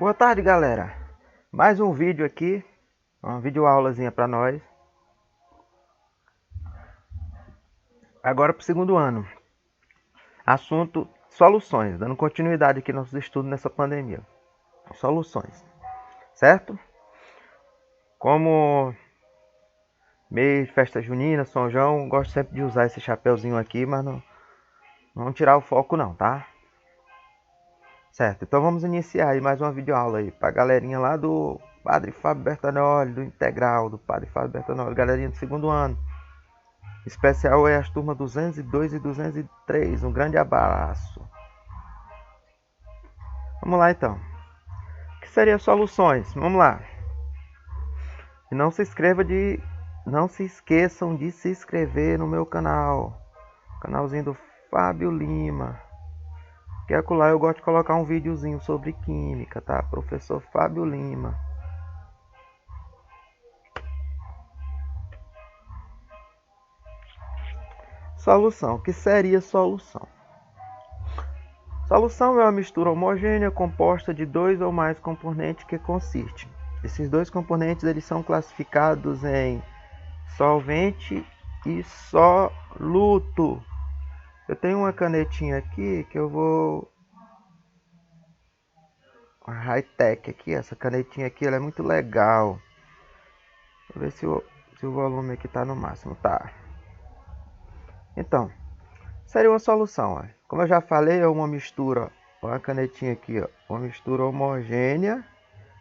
Boa tarde, galera. Mais um vídeo aqui, uma videoaulazinha para nós. Agora para o segundo ano. Assunto soluções, dando continuidade aqui nos nossos estudos nessa pandemia. Soluções, certo? Como mês de festa junina, São João, gosto sempre de usar esse chapéuzinho aqui, mas não vamos tirar o foco não, tá? Certo, então vamos iniciar aí mais uma videoaula aí pra galerinha lá do Padre Fábio Bertagnoli, do Integral, do Padre Fábio Bertagnoli, galerinha do segundo ano. Especial é as turmas 202 e 203. Um grande abraço. Vamos lá então. O que seriam soluções? Vamos lá. E não se esqueçam de se inscrever no meu canal. Canalzinho do Fábio Lima. Que acolá eu gosto de colocar um videozinho sobre química, tá? Professor Fábio Lima. Solução. O que seria solução? Solução é uma mistura homogênea composta de dois ou mais componentes que consiste. Esses dois componentes eles são classificados em solvente e soluto. Eu tenho uma canetinha aqui que eu vou... Uma high-tech aqui, essa canetinha aqui ela é muito legal. Vou ver se o volume aqui está no máximo. Tá. Então, seria uma solução. Ó. Como eu já falei, é uma mistura, uma canetinha aqui, ó, uma mistura homogênea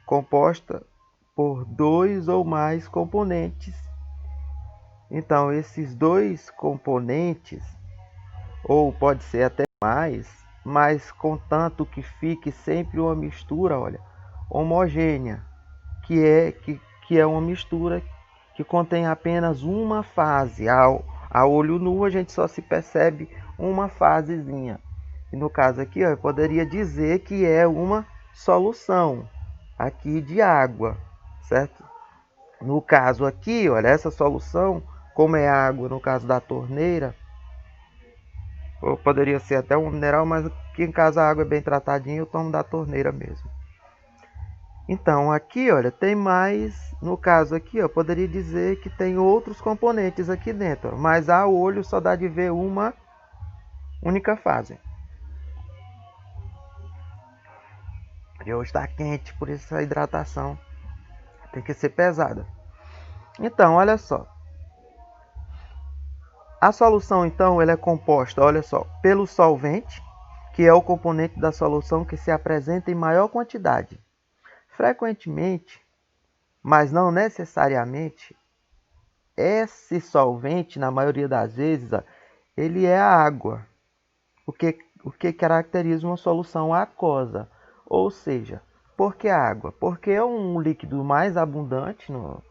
composta por dois ou mais componentes. Então, esses dois componentes, ou pode ser até mais, mas contanto que fique sempre uma mistura, olha, homogênea, que é uma mistura que contém apenas uma fase. A olho nu a gente só se percebe uma fasezinha. E no caso aqui, ó, eu poderia dizer que é uma solução aqui de água, certo? No caso aqui, olha, essa solução, como é água no caso da torneira, ou poderia ser até um mineral, mas aqui em casa a água é bem tratadinha, eu tomo da torneira mesmo. Então aqui, olha, tem mais, no caso aqui, ó, poderia dizer que tem outros componentes aqui dentro, mas a olho só dá de ver uma única fase. E hoje está quente, por isso a hidratação tem que ser pesada. Então, olha só. A solução, então, ela é composta, olha só, pelo solvente, que é o componente da solução que se apresenta em maior quantidade. Frequentemente, mas não necessariamente, esse solvente, na maioria das vezes, ó, ele é a água, o que caracteriza uma solução aquosa. Ou seja, por que água? Porque é um líquido mais abundante no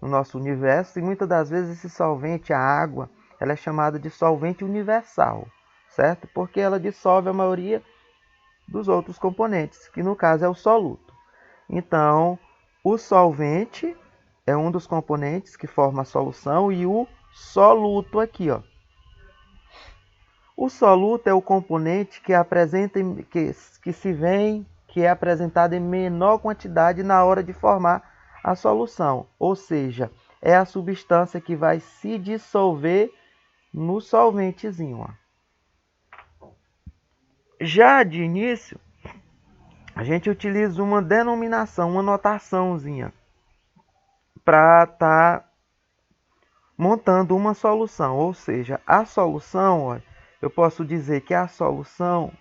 nosso universo e muitas das vezes esse solvente, a água, ela é chamada de solvente universal, certo? Porque ela dissolve a maioria dos outros componentes, que no caso é o soluto. Então, o solvente é um dos componentes que forma a solução e o soluto aqui, ó. O soluto é o componente que apresenta que é apresentado em menor quantidade na hora de formar a solução, ou seja, é a substância que vai se dissolver no solventezinho. Ó. Já de início, a gente utiliza uma denominação, uma notaçãozinha para estar montando uma solução, ou seja, a solução, ó, eu posso dizer que a solução...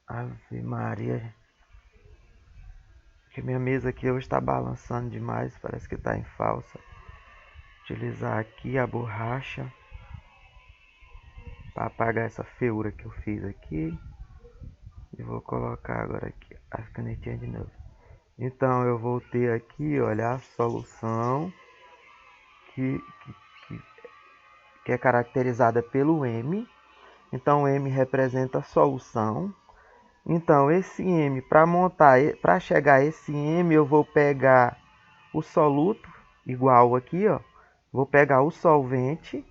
Ave Maria, que minha mesa aqui hoje está balançando demais, parece que está em falsa. Utilizar aqui a borracha para apagar essa feiura que eu fiz aqui. E vou colocar agora aqui as canetinhas de novo. Então eu vou ter aqui, olha, a solução que é caracterizada pelo M. Então M representa a solução. Então esse M, para chegar a esse M, eu vou pegar o soluto, igual aqui, ó. Vou pegar o solvente.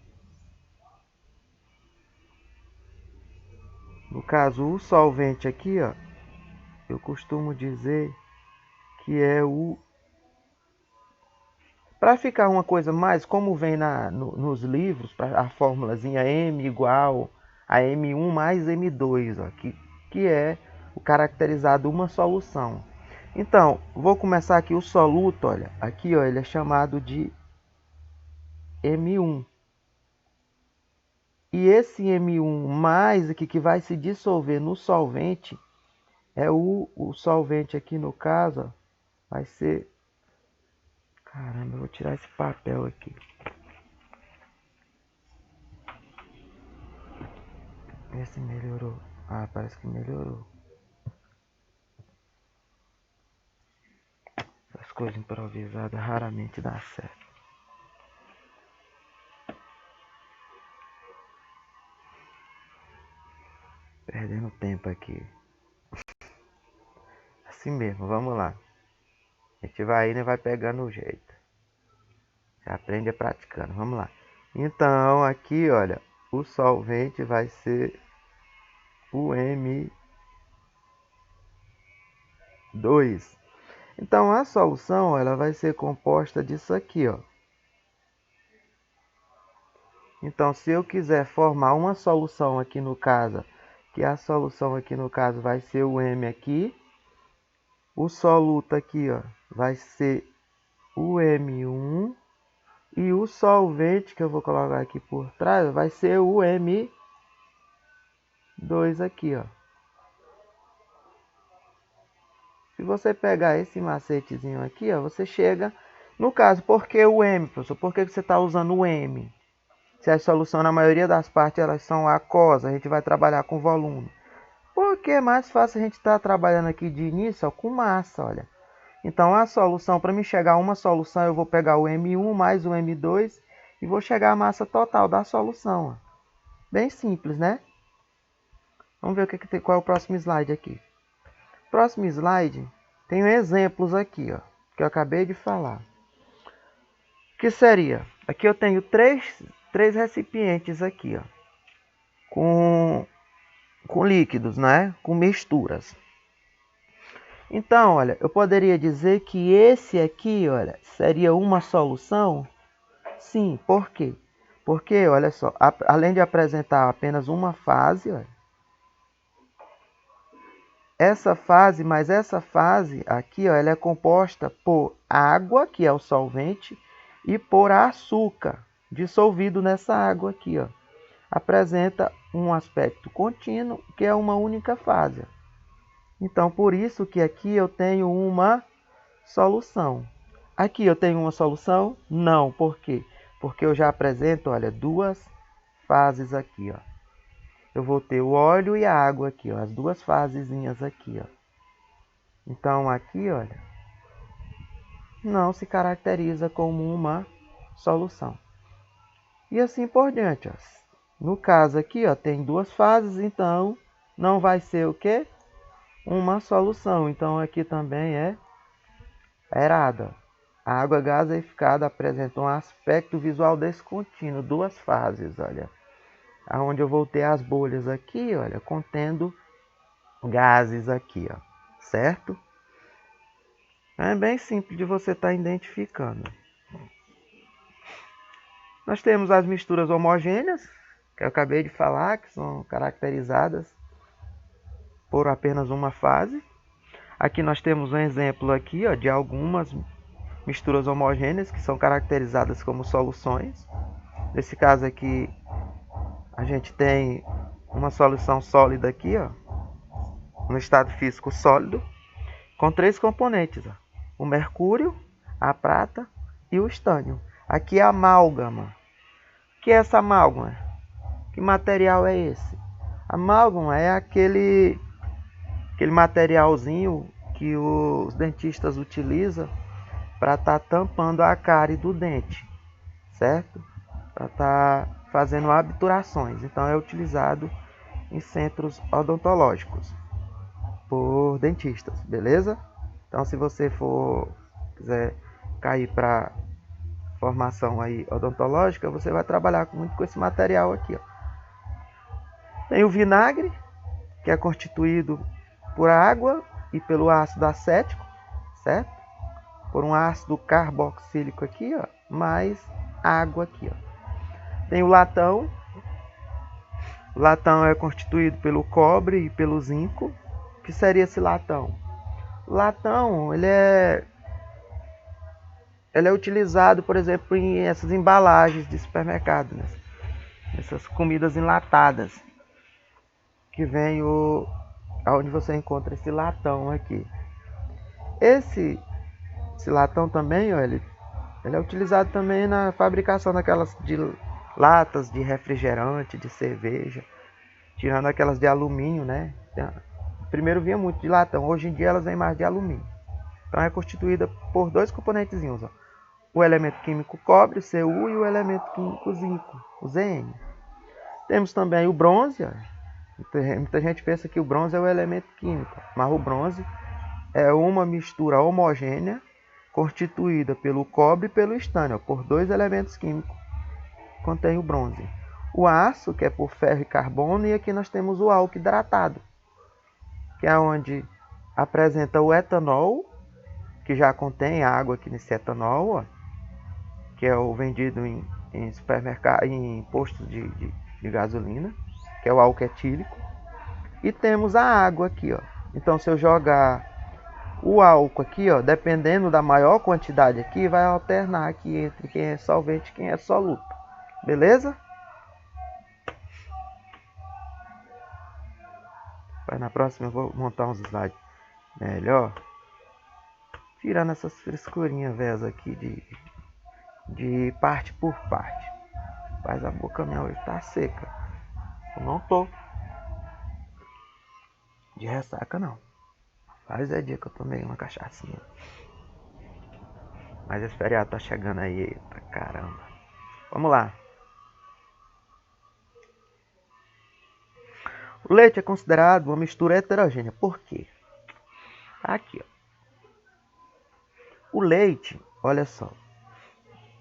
No caso, o solvente aqui, ó, eu costumo dizer que é o... Para ficar uma coisa mais, como vem nos livros, a formulazinha M igual a M1 mais M2, ó, que é o caracterizado uma solução. Então, vou começar aqui o soluto, olha, aqui ó, ele é chamado de M1. E esse M1 mais aqui que vai se dissolver no solvente, é o solvente aqui no caso, ó, vai ser... Caramba, eu vou tirar esse papel aqui. Vê se melhorou. Ah, parece que melhorou. Essas coisas improvisadas raramente dá certo. Perdendo tempo aqui. Assim mesmo, vamos lá. A gente vai indo e vai pegando o jeito. Já aprende praticando, vamos lá. Então, aqui, olha, o solvente vai ser o M2. Então, a solução, ela vai ser composta disso aqui, ó. Então, se eu quiser formar uma solução aqui no caso, que a solução aqui no caso vai ser o M aqui, o soluto aqui, ó, vai ser o M1 e o solvente que eu vou colocar aqui por trás vai ser o M2 aqui, ó. Se você pegar esse macetezinho aqui, ó, você chega no caso, por que o M, professor? Por que você está usando o M? Se a solução na maioria das partes elas são aquosas, a gente vai trabalhar com volume. Porque é mais fácil a gente estar trabalhando aqui de início, ó, com massa, olha. Então a solução, para mim chegar a uma solução, eu vou pegar o M1 mais o M2 e vou chegar à massa total da solução. Ó. Bem simples, né? Vamos ver o que tem, qual é o próximo slide aqui. Próximo slide, tem exemplos aqui, ó, que eu acabei de falar. O que seria? Aqui eu tenho três recipientes aqui, ó, com líquidos, né? Com misturas. Então, olha, eu poderia dizer que esse aqui, olha, seria uma solução? Sim, por quê? Porque, olha só, além de apresentar apenas uma fase, olha, essa fase aqui, ó, ela é composta por água, que é o solvente, e por açúcar, dissolvido nessa água aqui, ó. Apresenta um aspecto contínuo, que é uma única fase. Então, por isso que aqui eu tenho uma solução. Aqui eu tenho uma solução? Não. Por quê? Porque eu já apresento, olha, duas fases aqui, ó. Eu vou ter o óleo e a água aqui, ó, as duas fasezinhas aqui, ó. Então, aqui, olha, não se caracteriza como uma solução. E assim por diante, ó. No caso aqui, ó, tem duas fases, então não vai ser o quê? Uma solução. Então aqui também é errado. A água gaseificada apresenta um aspecto visual descontínuo, duas fases, olha. Aonde eu vou ter as bolhas aqui, olha, contendo gases aqui, ó, certo? É bem simples de você estar identificando. Nós temos as misturas homogêneas, que eu acabei de falar, que são caracterizadas por apenas uma fase. Aqui nós temos um exemplo aqui, ó, de algumas misturas homogêneas que são caracterizadas como soluções. Nesse caso aqui, a gente tem uma solução sólida aqui, ó, no estado físico sólido, com três componentes, ó, o mercúrio, a prata e o estânio. Aqui é a amálgama. O que é essa amálgama? Que material é esse? A amálgama é aquele materialzinho que os dentistas utilizam para estar tampando a cárie do dente, certo? Para estar fazendo obturações. Então é utilizado em centros odontológicos por dentistas, beleza? Então se você quiser cair para formação aí odontológica, você vai trabalhar muito com esse material aqui, ó. Tem o vinagre, que é constituído por água e pelo ácido acético, certo? Por um ácido carboxílico aqui, ó, mais água aqui, ó. Tem o latão. O latão é constituído pelo cobre e pelo zinco. O que seria esse latão? O latão, ele é utilizado, por exemplo, em essas embalagens de supermercado, né? Essas comidas enlatadas, que vem onde você encontra esse latão aqui. Esse latão também, ó, ele é utilizado também na fabricação daquelas de latas de refrigerante, de cerveja, tirando aquelas de alumínio, né? Primeiro vinha muito de latão, hoje em dia elas vêm mais de alumínio. Então é constituída por dois componentezinhos, ó. O elemento químico cobre, o Cu, e o elemento químico zinco, o Zn. Temos também o bronze, ó. Muita gente pensa que o bronze é o elemento químico, mas o bronze é uma mistura homogênea constituída pelo cobre e pelo estânio, por dois elementos químicos. Contém o bronze. O aço, que é por ferro e carbono, e aqui nós temos o álcool hidratado, que é onde apresenta o etanol, que já contém água aqui nesse etanol, ó, que é o vendido em supermercado, em postos de gasolina, que é o álcool etílico. E temos a água aqui, ó. Então, se eu jogar o álcool aqui, ó, dependendo da maior quantidade aqui, vai alternar aqui entre quem é solvente e quem é soluto. Beleza? Na próxima eu vou montar uns slides melhor, tirando essas frescurinhas velhas aqui de parte por parte. Mas a boca minha hoje tá seca. Eu não tô de ressaca, não. Faz dia que eu tomei uma cachaçinha. Mas esse feriado tá chegando aí, eita caramba. Vamos lá. O leite é considerado uma mistura heterogênea. Por quê? Aqui, ó. O leite, olha só.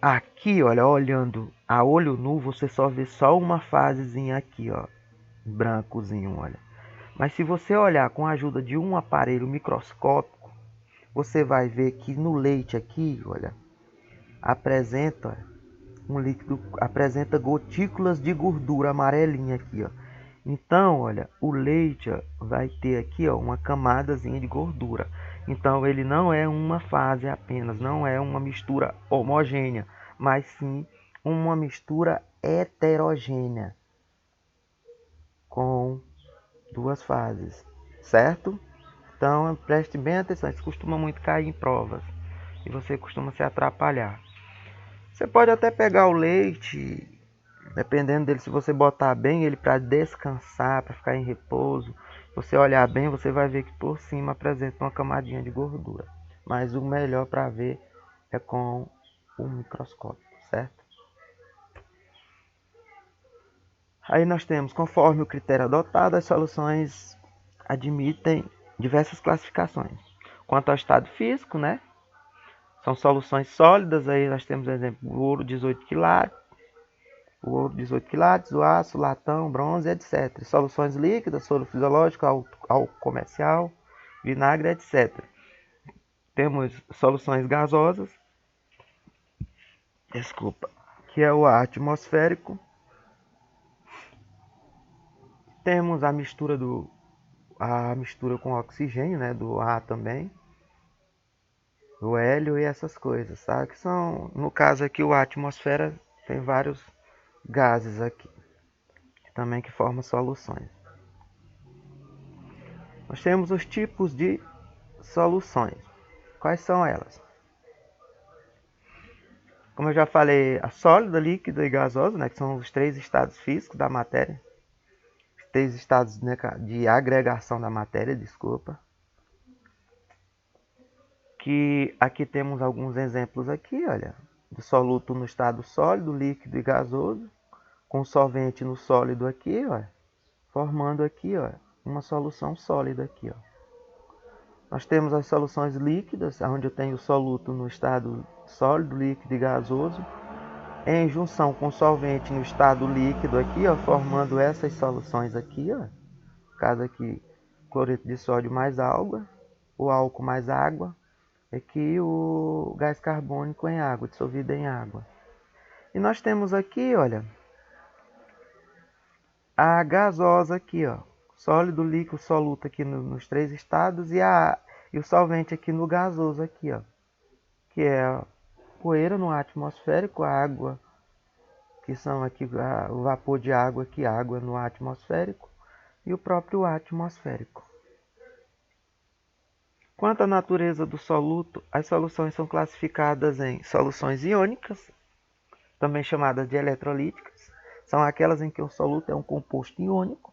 Aqui, olha, olhando a olho nu, você só vê só uma fasezinha aqui, ó. Brancozinho, olha. Mas se você olhar com a ajuda de um aparelho microscópico, você vai ver que no leite aqui, olha, apresenta um líquido, apresenta gotículas de gordura amarelinha aqui, ó. Então, olha, o leite, ó, vai ter aqui, ó, uma camadazinha de gordura. Então, ele não é uma fase apenas, não é uma mistura homogênea, mas sim uma mistura heterogênea com duas fases, certo? Então, preste bem atenção, isso costuma muito cair em provas e você costuma se atrapalhar. Você pode até pegar o leite, dependendo dele, se você botar bem ele para descansar, para ficar em repouso, você olhar bem, você vai ver que por cima apresenta uma camadinha de gordura. Mas o melhor para ver é com o microscópio, certo? Aí nós temos, conforme o critério adotado, as soluções admitem diversas classificações. Quanto ao estado físico, né? São soluções sólidas, aí nós temos, por exemplo, o ouro 18 quilates, o aço, o latão, bronze, etc. Soluções líquidas, soro fisiológico, álcool comercial, vinagre, etc. Temos soluções gasosas, que é o ar atmosférico. Temos a mistura com oxigênio, né, do ar também, o hélio e essas coisas, tá? Que são, no caso aqui, a atmosfera tem vários gases aqui, também que formam soluções. Nós temos os tipos de soluções. Quais são elas? Como eu já falei, a sólida, líquida e gasosa, né, que são os três estados físicos da matéria. Os três estados, né, de agregação da matéria, desculpa. Que aqui temos alguns exemplos aqui, olha, do soluto no estado sólido, líquido e gasoso, com solvente no sólido aqui, ó, formando aqui, ó, uma solução sólida aqui, ó. Nós temos as soluções líquidas, onde eu tenho o soluto no estado sólido, líquido e gasoso, em junção com solvente no estado líquido aqui, ó, formando essas soluções aqui, ó. No caso aqui, cloreto de sódio mais água. o álcool mais água, aqui o gás carbônico em água, dissolvido em água. E nós temos aqui, olha, a gasosa aqui, ó, sólido, líquido, soluto aqui nos 3 estados e o solvente aqui no gasoso aqui, ó, que é a poeira no ar atmosférico, a água, que são aqui o vapor de água aqui, água no ar atmosférico e o próprio ar atmosférico. Quanto à natureza do soluto, as soluções são classificadas em soluções iônicas, também chamadas de eletrolíticas, são aquelas em que o soluto é um composto iônico.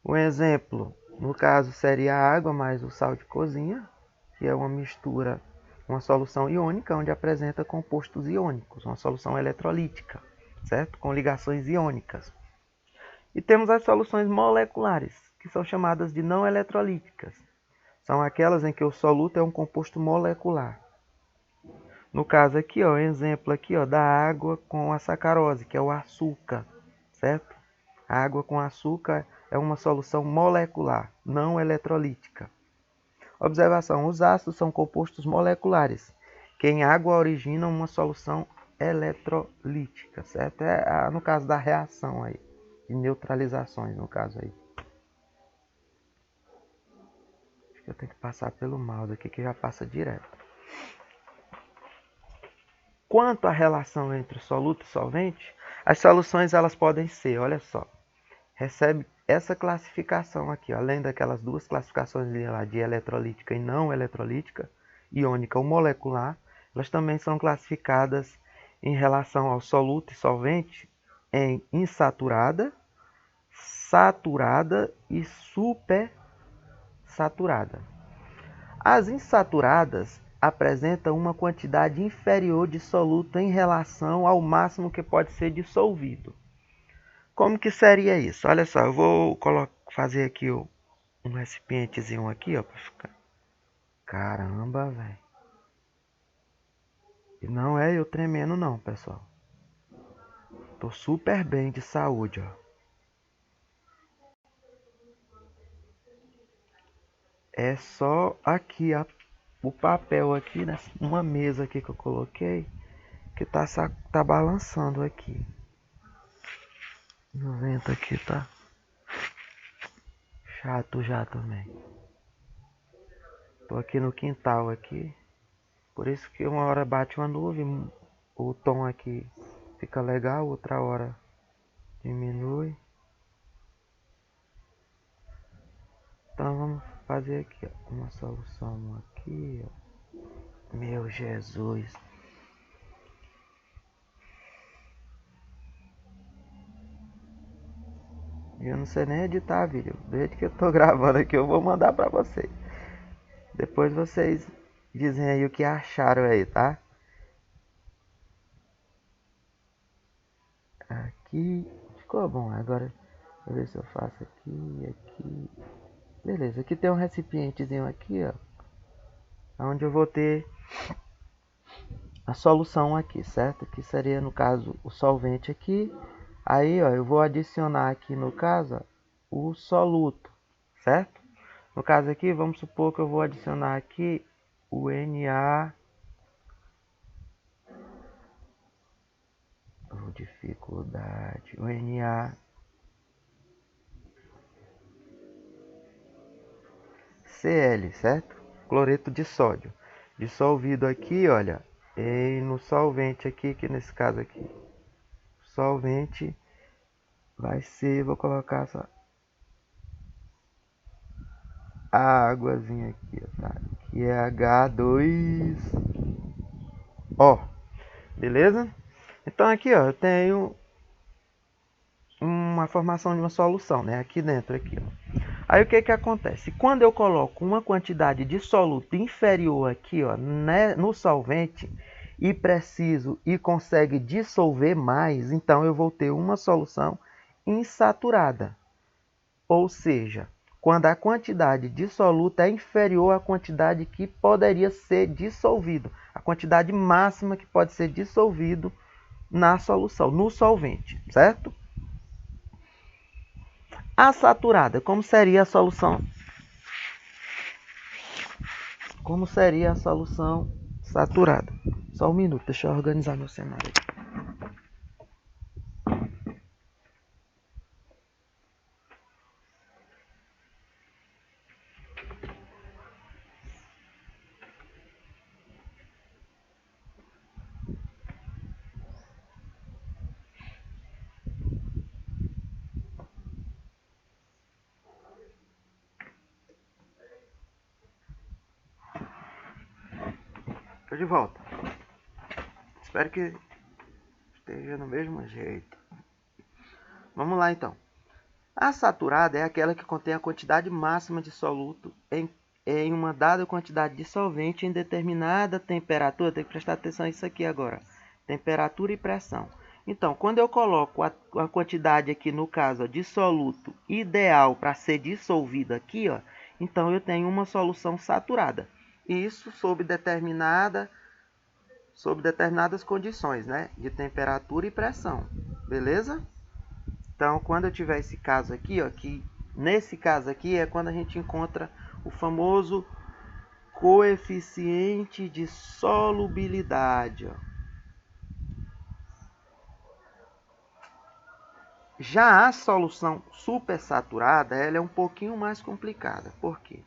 Um exemplo, no caso, seria a água mais o sal de cozinha, que é uma mistura, uma solução iônica, onde apresenta compostos iônicos, uma solução eletrolítica, certo? Com ligações iônicas. E temos as soluções moleculares, que são chamadas de não eletrolíticas. São aquelas em que o soluto é um composto molecular. No caso aqui, ó, exemplo aqui, ó, da água com a sacarose, que é o açúcar, certo? A água com açúcar é uma solução molecular, não eletrolítica. Observação: os ácidos são compostos moleculares, que em água originam uma solução eletrolítica, certo? É no caso da reação aí, de neutralizações, no caso aí. Acho que eu tenho que passar pelo mouse aqui, que já passa direto. Quanto à relação entre soluto e solvente, as soluções elas podem ser, olha só, recebe essa classificação aqui, ó, além daquelas duas classificações lá de eletrolítica e não eletrolítica, iônica ou molecular, elas também são classificadas em relação ao soluto e solvente em insaturada, saturada e supersaturada. As insaturadas apresentam uma quantidade inferior de soluto em relação ao máximo que pode ser dissolvido. Como que seria isso? Olha só, eu vou fazer aqui um recipientezinho aqui, ó, para ficar. Caramba, velho. E não é eu tremendo não, pessoal. Tô super bem de saúde, ó. É só aqui, ó, o papel aqui, numa mesa aqui que eu coloquei, que tá balançando aqui. O vento aqui tá chato já também. Tô aqui no quintal aqui. Por isso que uma hora bate uma nuvem, o tom aqui fica legal, outra hora diminui. Então vamos fazer aqui, ó, uma solução aqui, ó. Meu Jesus. Eu não sei nem editar vídeo. Do jeito que eu tô gravando aqui, eu vou mandar pra vocês. Depois vocês dizem aí o que acharam aí, tá? Aqui ficou bom. Agora deixa eu ver se eu faço aqui, aqui. Beleza, aqui tem um recipientezinho aqui, ó, onde eu vou ter a solução aqui, certo? Que seria no caso o solvente aqui. Aí, ó, eu vou adicionar aqui no caso, ó, o soluto, certo? No caso aqui, vamos supor que eu vou adicionar aqui o Na. Dificuldade. O NaCl, certo? Cloreto de sódio. Dissolvido aqui, olha, no solvente aqui, que nesse caso aqui, solvente vai ser, vou colocar só a águazinha aqui, tá? Que é H2O. Beleza? Então aqui, ó, eu tenho uma formação de uma solução, né? Aqui dentro, aqui, ó. Aí o que que acontece? Quando eu coloco uma quantidade de soluto inferior aqui, ó, né, no solvente e preciso e consegue dissolver mais, então eu vou ter uma solução insaturada. Ou seja, quando a quantidade de soluto é inferior à quantidade que poderia ser dissolvido, a quantidade máxima que pode ser dissolvido na solução, no solvente, certo? A saturada, como seria a solução? como seria a solução saturada. Só um minuto, deixa eu organizar meu cenário aqui. Estou de volta. Espero que esteja no mesmo jeito. Vamos lá então. A saturada é aquela que contém a quantidade máxima de soluto em uma dada quantidade de solvente em determinada temperatura. Tem que prestar atenção nisso aqui agora. Temperatura e pressão. Então, quando eu coloco a quantidade aqui, no caso, ó, de soluto ideal para ser dissolvida aqui, ó, então eu tenho uma solução saturada. Isso sob determinadas condições, né? De temperatura e pressão. Beleza? Então, quando eu tiver esse caso aqui, ó, que nesse caso aqui é quando a gente encontra o famoso coeficiente de solubilidade. Ó. Já a solução supersaturada, ela é um pouquinho mais complicada. Por quê?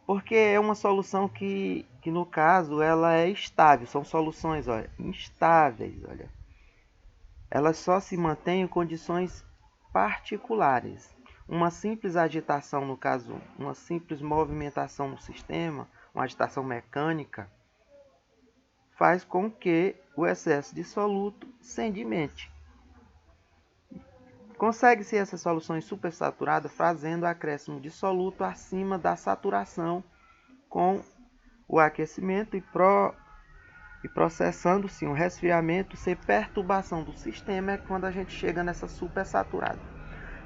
Porque é uma solução que no caso, ela é estável. São soluções, olha, instáveis, olha. Elas só se mantêm em condições particulares. Uma simples agitação, no caso, uma simples movimentação no sistema, uma agitação mecânica, faz com que o excesso de soluto sedimente. Consegue-se essas soluções supersaturadas fazendo acréscimo de soluto acima da saturação com o aquecimento e processando-se um resfriamento sem perturbação do sistema é quando a gente chega nessa supersaturada.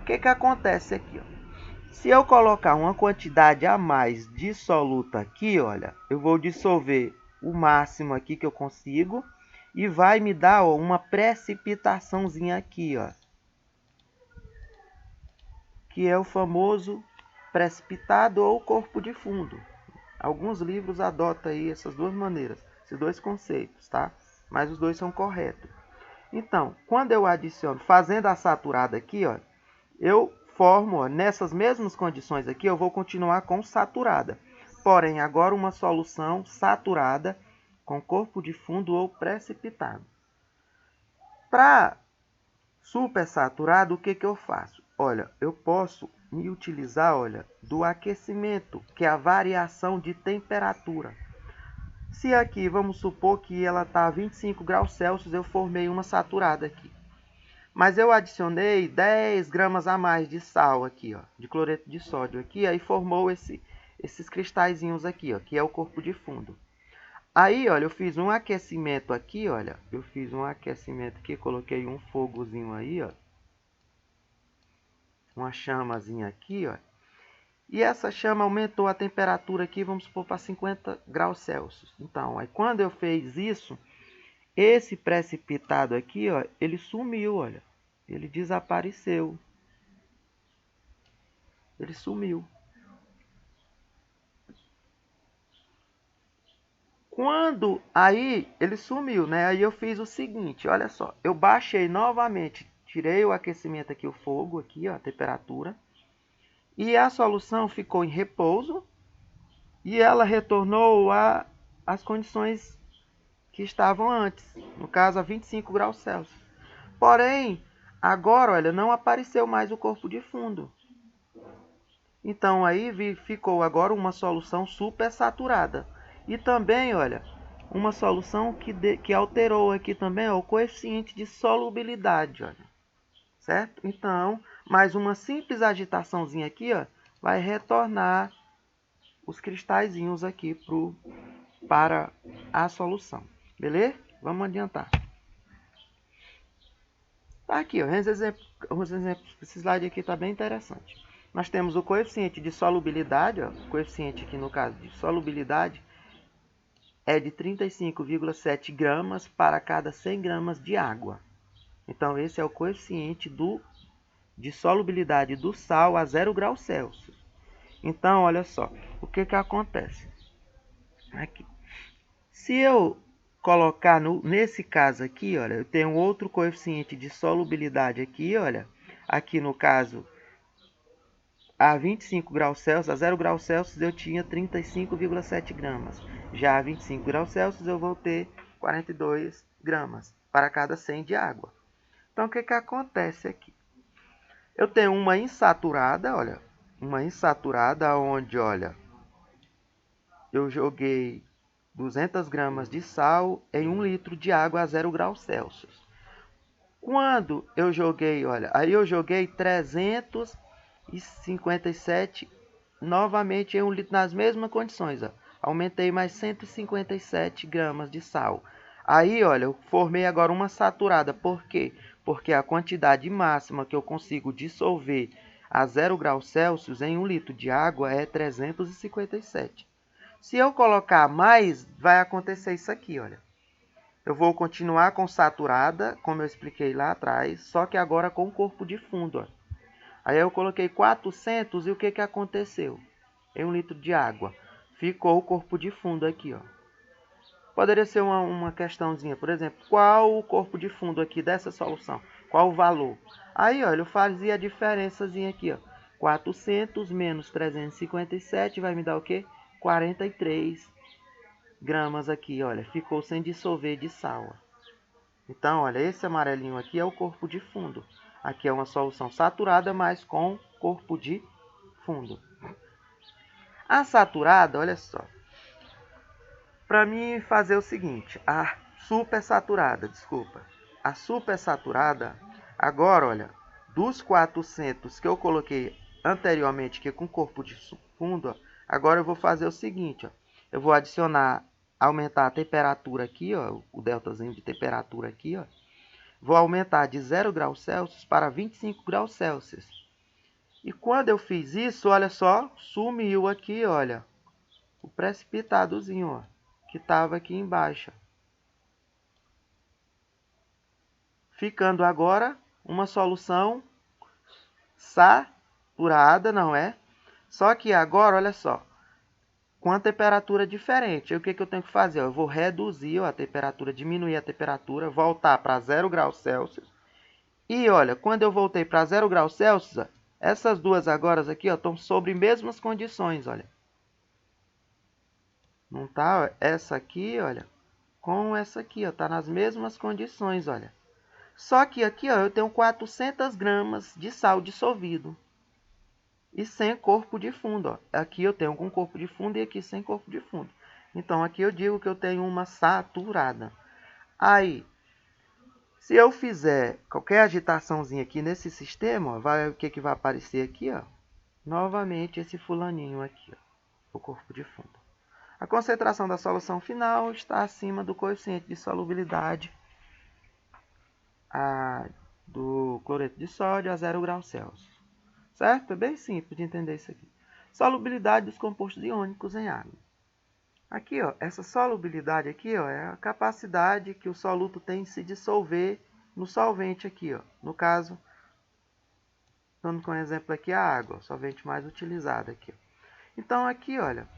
O que acontece aqui? Ó? Se eu colocar uma quantidade a mais de soluto aqui, olha, eu vou dissolver o máximo aqui que eu consigo e vai me dar, ó, uma precipitaçãozinha aqui, ó, que é o famoso precipitado ou corpo de fundo. Alguns livros adotam aí essas duas maneiras, esses dois conceitos, tá? Mas os dois são corretos. Então, quando eu adiciono, fazendo a saturada aqui, ó, eu formo, ó, nessas mesmas condições aqui, eu vou continuar com saturada. Porém, agora uma solução saturada com corpo de fundo ou precipitado. Para supersaturado, o que eu faço? Olha, eu posso me utilizar, olha, do aquecimento, que é a variação de temperatura. Se aqui, vamos supor que ela está a 25 graus Celsius, eu formei uma saturada aqui. Mas eu adicionei 10 gramas a mais de sal aqui, ó, de cloreto de sódio aqui, aí formou esses cristalzinhos aqui, ó, que é o corpo de fundo. Aí, olha, eu fiz um aquecimento aqui, olha, eu fiz um aquecimento aqui, coloquei um fogozinho aí, ó, uma chamazinha aqui, ó, e essa chama aumentou a temperatura aqui, vamos supor, para 50 graus Celsius. Então, aí quando eu fiz isso, esse precipitado aqui, ó, ele sumiu, olha, ele desapareceu, ele sumiu. Quando aí ele sumiu, né? Aí eu fiz o seguinte, olha só, eu baixei novamente, tirei o aquecimento aqui, o fogo aqui, ó, a temperatura, e a solução ficou em repouso e ela retornou às condições que estavam antes, no caso a 25 graus Celsius. Porém, agora, olha, não apareceu mais o corpo de fundo. Então aí ficou agora uma solução supersaturada. E também, olha, uma solução que alterou aqui também, ó, o coeficiente de solubilidade, olha. Certo? Então, mais uma simples agitaçãozinha aqui, ó, vai retornar os cristalzinhos aqui para a solução. Beleza? Vamos adiantar. Tá aqui, ó, uns exemplos. Esse slide aqui está bem interessante. Nós temos o coeficiente de solubilidade, ó, o coeficiente aqui no caso de solubilidade é de 35,7 gramas para cada 100 gramas de água. Então, esse é o coeficiente de solubilidade do sal a 0 graus Celsius. Então, olha só, o que que acontece? Aqui. Se eu colocar nesse caso aqui, olha, eu tenho outro coeficiente de solubilidade aqui, olha. Aqui no caso, a 25 graus Celsius, a 0 graus Celsius eu tinha 35,7 gramas. Já a 25 graus Celsius eu vou ter 42 gramas para cada 100 de água. Então, o que que acontece aqui? Eu tenho uma insaturada, olha, uma insaturada onde, olha, eu joguei 200 gramas de sal em 1 litro de água a 0 graus Celsius. Quando eu joguei, olha, aí eu joguei 357 novamente em 1 litro nas mesmas condições, ó. Aumentei mais 157 gramas de sal. Aí, olha, eu formei agora uma saturada. Por quê? Porque a quantidade máxima que eu consigo dissolver a 0 graus Celsius em 1 litro de água é 357. Se eu colocar mais, vai acontecer isso aqui, olha. Eu vou continuar com saturada, como eu expliquei lá atrás, só que agora com corpo de fundo, ó. Aí eu coloquei 400 e o que que aconteceu? Em 1 litro de água. Ficou o corpo de fundo aqui, ó. Poderia ser uma questãozinha, por exemplo, qual o corpo de fundo aqui dessa solução? Qual o valor? Aí, olha, eu fazia a diferençazinha aqui, ó. 400 menos 357 vai me dar o quê? 43 gramas aqui, olha. Ficou sem dissolver de sal. Então, olha, esse amarelinho aqui é o corpo de fundo. Aqui é uma solução saturada, mas com corpo de fundo. A saturada, olha só. Para mim fazer o seguinte, a supersaturada, desculpa. A supersaturada, agora, olha, dos 400 que eu coloquei anteriormente, que é com corpo de fundo, ó, agora eu vou fazer o seguinte, ó. Eu vou adicionar, aumentar a temperatura aqui, ó, o deltazinho de temperatura aqui, ó. Vou aumentar de 0 graus Celsius para 25 graus Celsius. E quando eu fiz isso, olha só, sumiu aqui, olha, o precipitadozinho, ó, que estava aqui embaixo. Ficando agora uma solução saturada, não é? Só que agora, olha só, com a temperatura diferente. O que que eu tenho que fazer? Eu vou reduzir a temperatura, diminuir a temperatura, voltar para 0 graus Celsius. E olha, quando eu voltei para 0 graus Celsius, essas duas agora aqui estão sobre mesmas condições, olha. Não tá? Essa aqui, olha, com essa aqui, ó, tá nas mesmas condições, olha. Só que aqui, ó, eu tenho 400 gramas de sal dissolvido. E sem corpo de fundo, ó. Aqui eu tenho com corpo de fundo e aqui sem corpo de fundo. Então, aqui eu digo que eu tenho uma saturada. Aí, se eu fizer qualquer agitaçãozinha aqui nesse sistema, ó, o que que vai aparecer aqui, ó? Novamente esse fulaninho aqui, ó, o corpo de fundo. A concentração da solução final está acima do coeficiente de solubilidade do cloreto de sódio a 0 graus Celsius. Certo? É bem simples de entender isso aqui. Solubilidade dos compostos iônicos em água. Aqui, ó, essa solubilidade aqui, ó, é a capacidade que o soluto tem de se dissolver no solvente aqui, ó. No caso, dando como exemplo aqui a água, o solvente mais utilizado aqui. Ó. Então, aqui, olha,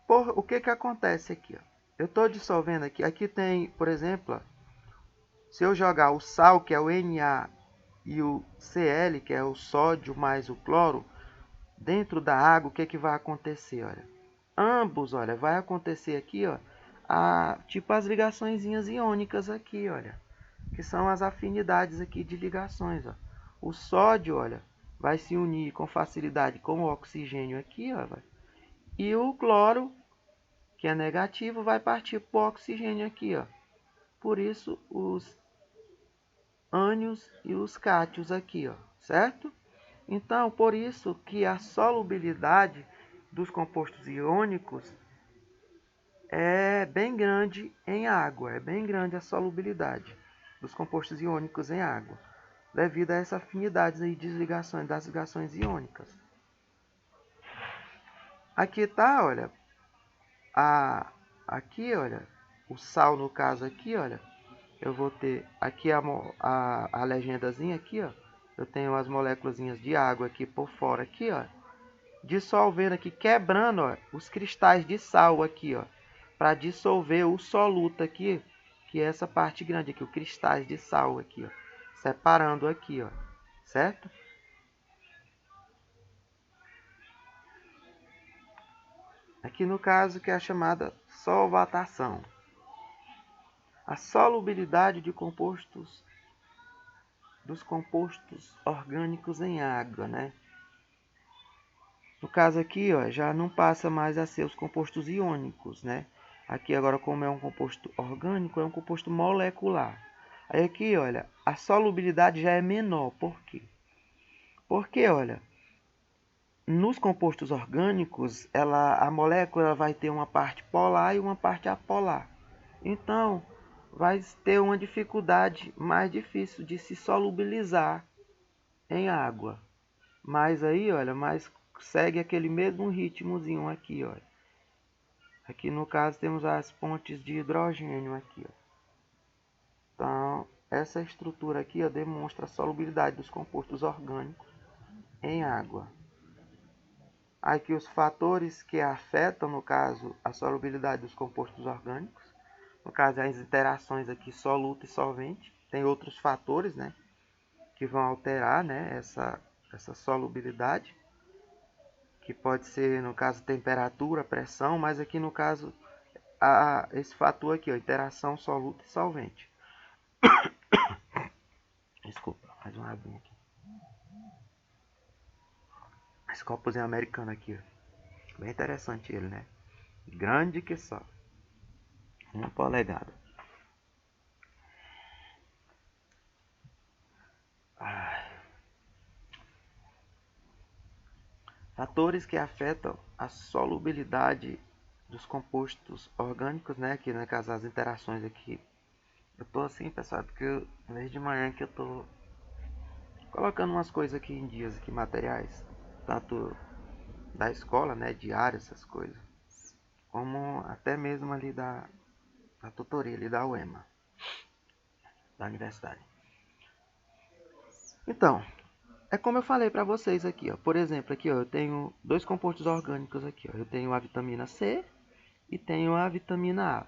o que que acontece aqui, ó? Eu estou dissolvendo aqui, aqui tem, por exemplo, ó, se eu jogar o sal, que é o Na, e o Cl, que é o sódio mais o cloro, dentro da água, o que que vai acontecer, olha? Ambos, olha, vai acontecer aqui, ó, tipo as ligaçõezinhas iônicas aqui, olha, que são as afinidades aqui de ligações, ó. O sódio, olha, vai se unir com facilidade com o oxigênio aqui, ó, e o cloro, que é negativo, vai partir para o oxigênio aqui, ó. Por isso, os ânions e os cátions aqui, ó, certo? Então, por isso que a solubilidade dos compostos iônicos é bem grande em água, é bem grande a solubilidade dos compostos iônicos em água, devido a essa afinidade aí de ligações, das ligações iônicas. Aqui tá, olha, aqui, olha, o sal no caso aqui, olha, eu vou ter aqui a legendazinha aqui, ó. Eu tenho as moléculas de água aqui por fora aqui, ó. dissolvendo aqui, quebrando, ó, os cristais de sal aqui, ó, para dissolver o soluto aqui, que é essa parte grande aqui, os cristais de sal aqui, ó, separando aqui, ó, certo? Aqui no caso que é a chamada solvatação. A solubilidade de compostos dos compostos orgânicos em água, né? No caso aqui, ó, já não passa mais a ser os compostos iônicos, né? Aqui agora, como é um composto orgânico, é um composto molecular. Aí aqui, olha, a solubilidade já é menor. Por quê? Porque, olha, nos compostos orgânicos, a molécula vai ter uma parte polar e uma parte apolar. Então, vai ter uma dificuldade mais difícil de se solubilizar em água. Mas aí, olha, mas segue aquele mesmo ritmozinho aqui, olha. Aqui no caso temos as pontes de hidrogênio aqui, ó. Então, essa estrutura aqui, ó, demonstra a solubilidade dos compostos orgânicos em água. Aqui os fatores que afetam, no caso, a solubilidade dos compostos orgânicos. No caso, as interações aqui soluto e solvente. Tem outros fatores, né, que vão alterar, né, essa solubilidade, que pode ser, no caso, temperatura, pressão, mas aqui no caso, esse fator aqui, ó, interação soluto e solvente. Desculpa, mais uma aguinha aqui. Esse copozinho americano aqui, ó. Bem interessante ele, né? Grande que só. 1 polegada. Fatores que afetam a solubilidade dos compostos orgânicos, né? Aqui, no caso, as interações aqui. Eu tô assim, pessoal, porque desde manhã que eu tô colocando umas coisas aqui em dias, aqui, materiais. Tanto da escola, né? Diário, essas coisas. Como até mesmo ali da tutoria ali da UEMA. Da universidade. Então, é como eu falei para vocês aqui, ó. Por exemplo, aqui, ó, eu tenho dois compostos orgânicos aqui, ó. Eu tenho a vitamina C e tenho a vitamina A.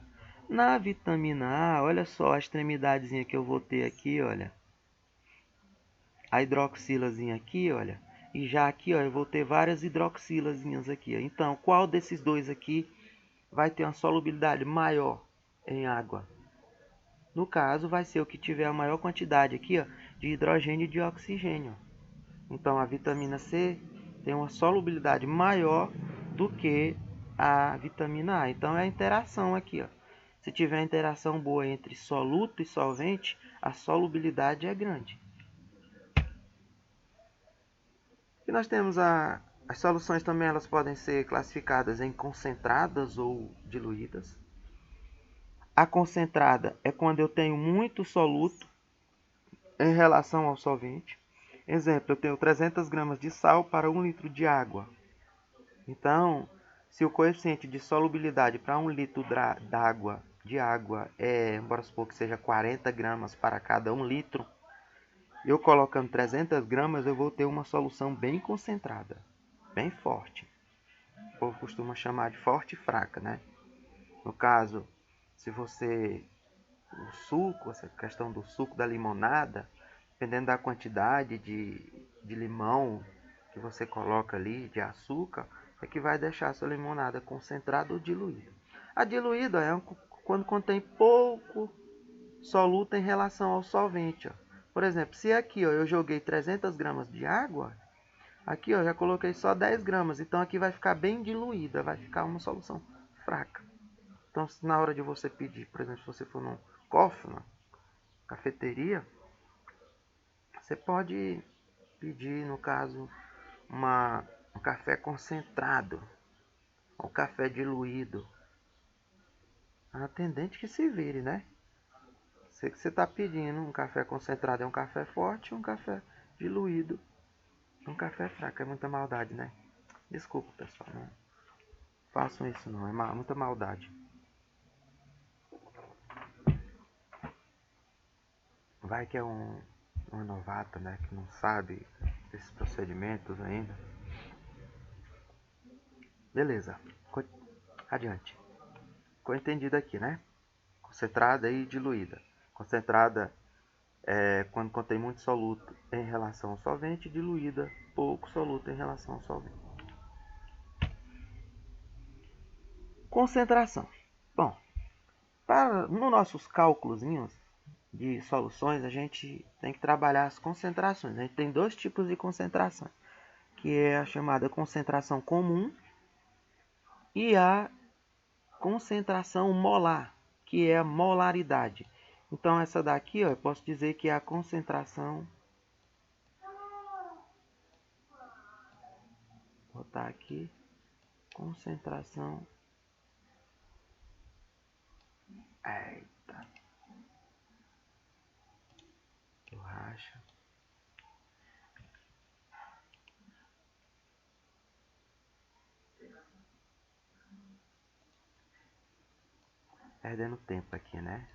Na vitamina A, olha só a extremidadezinha que eu vou ter aqui, olha. A hidroxilazinha aqui, olha. E já aqui, ó, eu vou ter várias hidroxilazinhas aqui, ó. Então, qual desses dois aqui vai ter uma solubilidade maior em água? No caso, vai ser o que tiver a maior quantidade aqui, ó, de hidrogênio e de oxigênio. Então, a vitamina C tem uma solubilidade maior do que a vitamina A. Então, é a interação aqui, ó. Se tiver interação boa entre soluto e solvente, a solubilidade é grande. E nós temos as soluções também, elas podem ser classificadas em concentradas ou diluídas. A concentrada é quando eu tenho muito soluto em relação ao solvente. Exemplo, eu tenho 300 gramas de sal para 1 litro de água. Então, se o coeficiente de solubilidade para 1 litro de água é, bora supor que seja 40 gramas para cada 1 litro, eu colocando 300 gramas, eu vou ter uma solução bem concentrada, bem forte. O povo costuma chamar de forte e fraca, né? No caso, se você... O suco, essa questão do suco da limonada, dependendo da quantidade de limão que você coloca ali, de açúcar, é que vai deixar a sua limonada concentrada ou diluída. A diluída é quando contém pouco soluto em relação ao solvente. Ó. Por exemplo, se aqui ó, eu joguei 300 gramas de água, aqui ó, já coloquei só 10 gramas, então aqui vai ficar bem diluída, vai ficar uma solução fraca. Então, na hora de você pedir, por exemplo, se você for num coffee, na cafeteria, você pode pedir, no caso, um café concentrado, um café diluído. A atendente que se vire, né? Sei que você está pedindo um café concentrado, é um café forte, um café diluído, um café fraco. É muita maldade, né? Desculpa, pessoal, não façam isso não, é muita maldade. Vai que é um novato, né, que não sabe desses procedimentos ainda. Beleza. Adiante. Ficou entendido aqui, né? Concentrada e diluída. Concentrada quando contém muito soluto em relação ao solvente, diluída pouco soluto em relação ao solvente. Concentração. Bom, nos nossos cálculos de soluções, a gente tem que trabalhar as concentrações. A gente tem dois tipos de concentração, que é a chamada concentração comum e a concentração molar, que é a molaridade. Então, essa daqui, ó, eu posso dizer que é a concentração. Vou botar aqui, concentração. Eita. Borracha. Perdendo tempo aqui, né?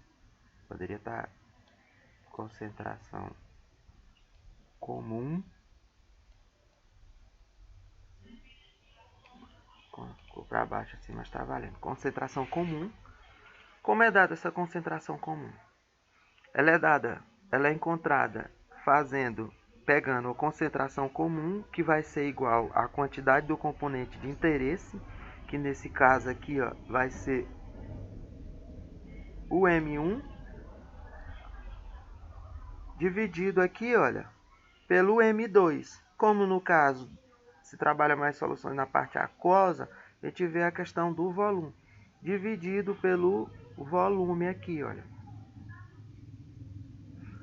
Poderia estar concentração comum. Ficou para baixo assim, mas está valendo. Concentração comum. Como é dada essa concentração comum? Ela é encontrada pegando a concentração comum, que vai ser igual à quantidade do componente de interesse, que nesse caso aqui, ó, vai ser o M1, dividido aqui, olha, pelo M2. Como no caso se trabalha mais soluções na parte aquosa, a gente vê a questão do volume, dividido pelo volume aqui, olha.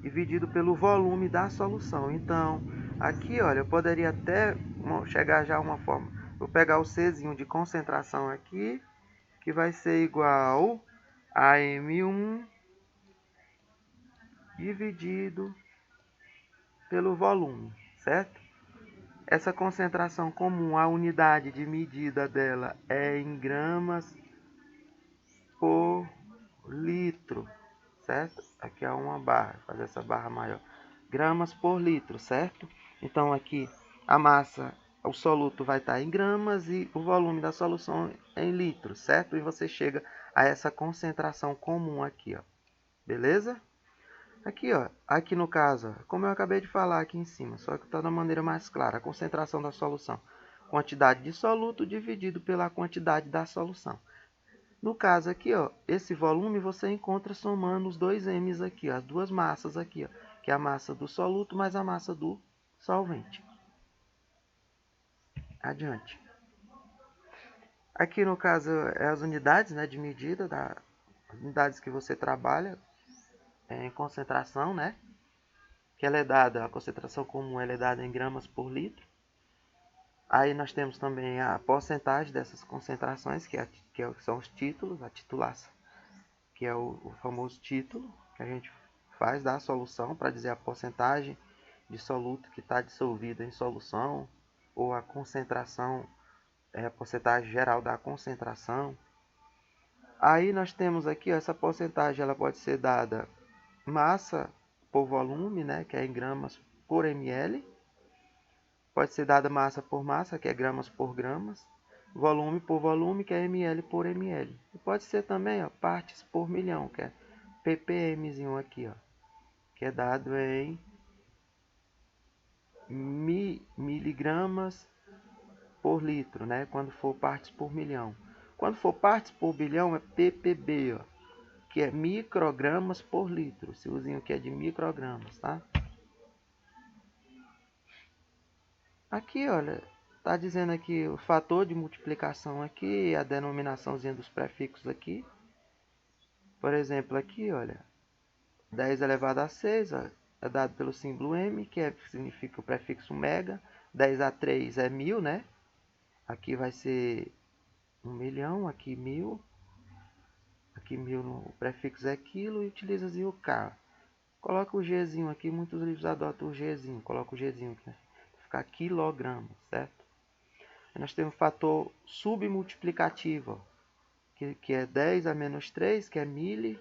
Dividido pelo volume da solução. Então, aqui, olha, eu poderia até chegar já a uma forma. Vou pegar o Czinho de concentração aqui, que vai ser igual a M1 dividido pelo volume, certo? Essa concentração comum, a unidade de medida dela é em gramas por litro, certo? Aqui é uma barra, fazer essa barra maior. Gramas por litro, certo? Então aqui a massa, o soluto vai estar em gramas e o volume da solução em litros, certo? E você chega a essa concentração comum aqui, ó. Beleza? Aqui, ó, aqui no caso, como eu acabei de falar aqui em cima, só que está da maneira mais clara, a concentração da solução. Quantidade de soluto dividido pela quantidade da solução. No caso aqui, ó, esse volume você encontra somando os dois M's aqui, ó, as duas massas aqui, ó, que é a massa do soluto mais a massa do solvente. Adiante. Aqui no caso é as unidades, né, de medida, as unidades que você trabalha em concentração, né? Que ela é dada, a concentração comum ela é dada em gramas por litro. Aí nós temos também a porcentagem dessas concentrações, que são os títulos, a titulação, que é o famoso título que a gente faz da solução para dizer a porcentagem de soluto que está dissolvido em solução, ou a concentração, a porcentagem geral da concentração. Aí nós temos aqui, ó, essa porcentagem ela pode ser dada massa por volume, né, que é em gramas por ml. Pode ser dada massa por massa, que é gramas por gramas. Volume por volume, que é ml por ml. E pode ser também, ó, partes por milhão, que é ppmzinho aqui, ó, que é dado em miligramas por litro, né? Quando for partes por milhão. Quando for partes por bilhão é ppb, ó, que é microgramas por litro. Esse usinho aqui é de microgramas, tá? Aqui, olha, tá dizendo aqui o fator de multiplicação aqui, a denominaçãozinha dos prefixos aqui. Por exemplo, aqui, olha, 10 elevado a 6, ó, é dado pelo símbolo M, que significa o prefixo mega. 10 a 3 é 1000, né? Aqui vai ser 1 milhão, aqui 1000. Aqui 1000 no prefixo é quilo e utiliza o K. Coloca o Gzinho aqui, muitos livros adotam o Gzinho. Coloca o Gzinho aqui, né? Ficar quilograma, certo? Aí nós temos o fator submultiplicativo, que é 10 a menos 3, que é mili.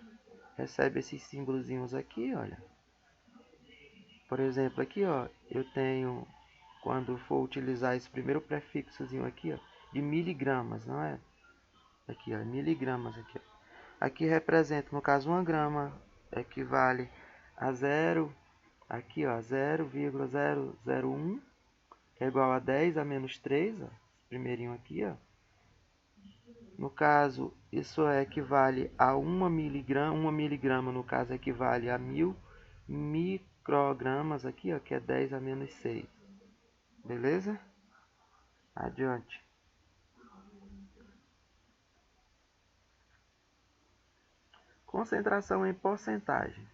Recebe esses símbolozinhos aqui, olha. Por exemplo, aqui, ó, eu tenho, quando for utilizar esse primeiro prefixozinho aqui, ó, de miligramas, não é? Aqui, ó, miligramas aqui, ó. Aqui representa, no caso, 1 grama equivale a 0, aqui, ó, 0,001, que é igual a 10 a menos 3, ó, primeirinho aqui, ó. No caso, isso equivale a 1 miligrama, no caso, equivale a 1000 microgramas aqui, ó, que é 10 a menos 6. Beleza? Adiante. Concentração em porcentagem.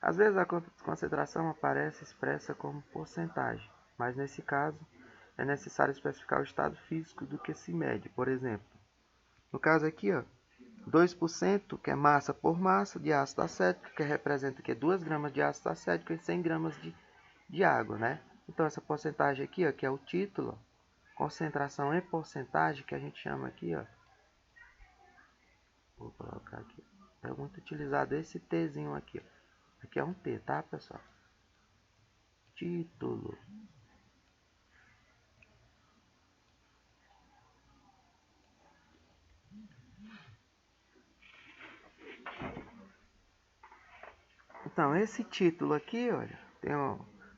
Às vezes a concentração aparece expressa como porcentagem, mas nesse caso é necessário especificar o estado físico do que se mede. Por exemplo, no caso aqui, ó, 2%, que é massa por massa de ácido acético, que representa que 2 gramas de ácido acético e 100 gramas de água, né? Então essa porcentagem aqui, ó, que é o título, concentração em porcentagem, que a gente chama aqui, ó, vou colocar aqui, é muito utilizado esse Tzinho aqui, ó. Aqui é um T, tá, pessoal? Título. Então, esse título aqui, olha, tem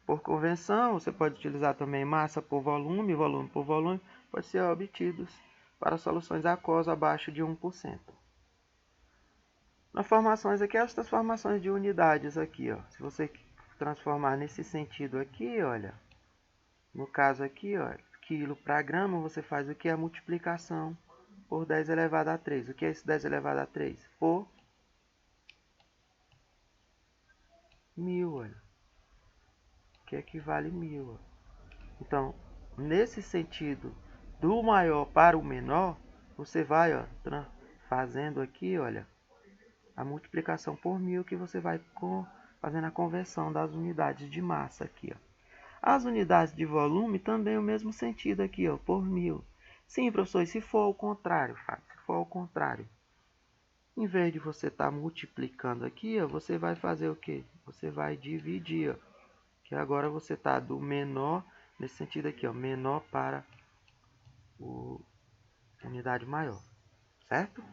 por convenção, você pode utilizar também massa por volume, volume por volume, pode ser obtidos para soluções aquosas abaixo de 1%. Nas formações aqui, as transformações de unidades aqui, ó. Se você transformar nesse sentido aqui, olha, no caso aqui, ó, quilo para grama, você faz o que? A multiplicação por 10 elevado a 3. O que é esse 10 elevado a 3? Por 1000, olha, que equivale a 1000. Ó. Então, nesse sentido, do maior para o menor, você vai, ó, fazendo aqui, olha, a multiplicação por 1000, que você vai fazendo a conversão das unidades de massa aqui, ó. As unidades de volume também o mesmo sentido aqui, ó, por 1000. Sim, professor, e se for ao contrário, Fábio? Se for ao contrário, em vez de você estar multiplicando aqui, ó, você vai fazer o quê? Você vai dividir, ó, que agora você está do menor, nesse sentido aqui, ó, menor para o unidade maior, certo?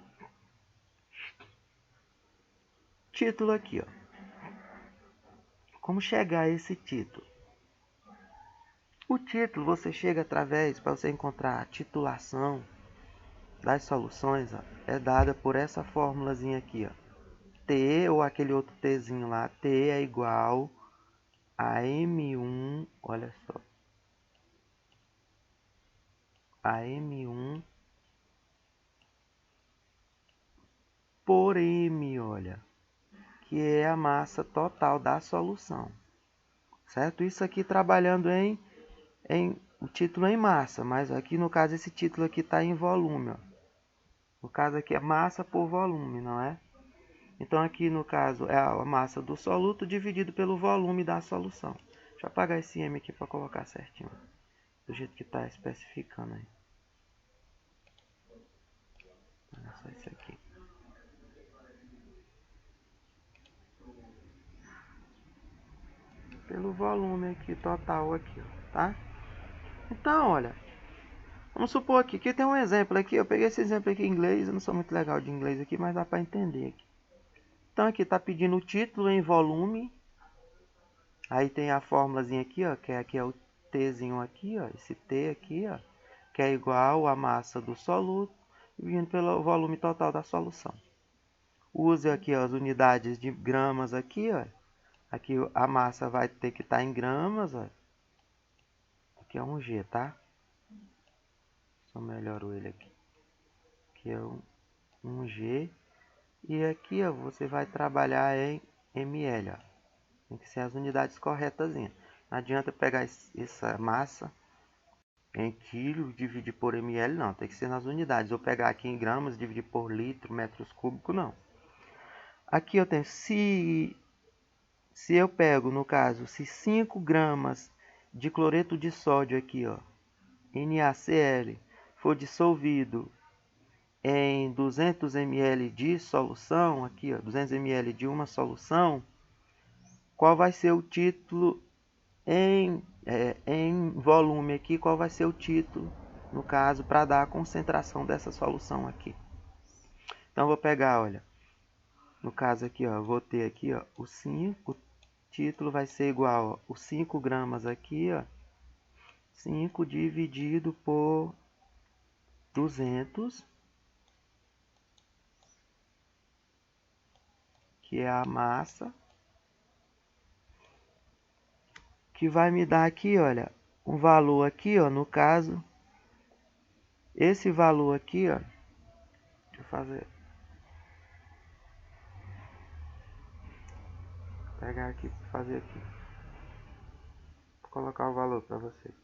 Título aqui, ó. Como chegar a esse título? O título você chega através, para você encontrar a titulação das soluções, ó, é dada por essa formulazinha aqui, ó. T, ou aquele outro Tzinho lá, T é igual a M1, olha só, a M1 por M, olha, que é a massa total da solução, certo? Isso aqui trabalhando em o título em massa, mas aqui no caso esse título aqui está em volume, ó. No caso aqui é massa por volume, não é? Então aqui no caso é a massa do soluto dividido pelo volume da solução. Deixa eu apagar esse M aqui para colocar certinho, do jeito que está especificando aí. Olha só isso aqui. Pelo volume aqui total aqui, ó, tá? Então, olha, vamos supor aqui que tem um exemplo aqui. Eu peguei esse exemplo aqui em inglês, eu não sou muito legal de inglês aqui, mas dá para entender aqui. Então aqui está pedindo o título em volume. Aí tem a formulazinha aqui, ó, que aqui é o Tzinho aqui, ó, esse T aqui, ó, que é igual à massa do soluto dividido pelo volume total da solução. Use aqui, ó, as unidades de gramas aqui, ó. Aqui a massa vai ter que estar em gramas, ó. Aqui é um G, tá? Só melhoro ele aqui. Aqui é um G. E aqui, ó, você vai trabalhar em ml, ó. Tem que ser as unidades corretas. Não adianta pegar essa massa em quilo, dividir por ml, não. Tem que ser nas unidades. Ou pegar aqui em gramas, dividir por litro, metros cúbicos, não. Aqui eu tenho, se eu pego, no caso, se 5 gramas de cloreto de sódio aqui, ó, NaCl, for dissolvido em 200 ml de solução, aqui, ó, 200 ml de uma solução, qual vai ser o título em volume aqui, qual vai ser o título no caso, para dar a concentração dessa solução aqui. Então, vou pegar, olha, no caso aqui, ó, vou ter aqui, ó, o 5, o título vai ser igual, ó, os 5 gramas aqui, ó, 5 dividido por 200, que é a massa, que vai me dar aqui, olha, um valor aqui, ó, no caso, esse valor aqui, ó, deixa eu pegar aqui, fazer aqui, vou colocar o valor para vocês.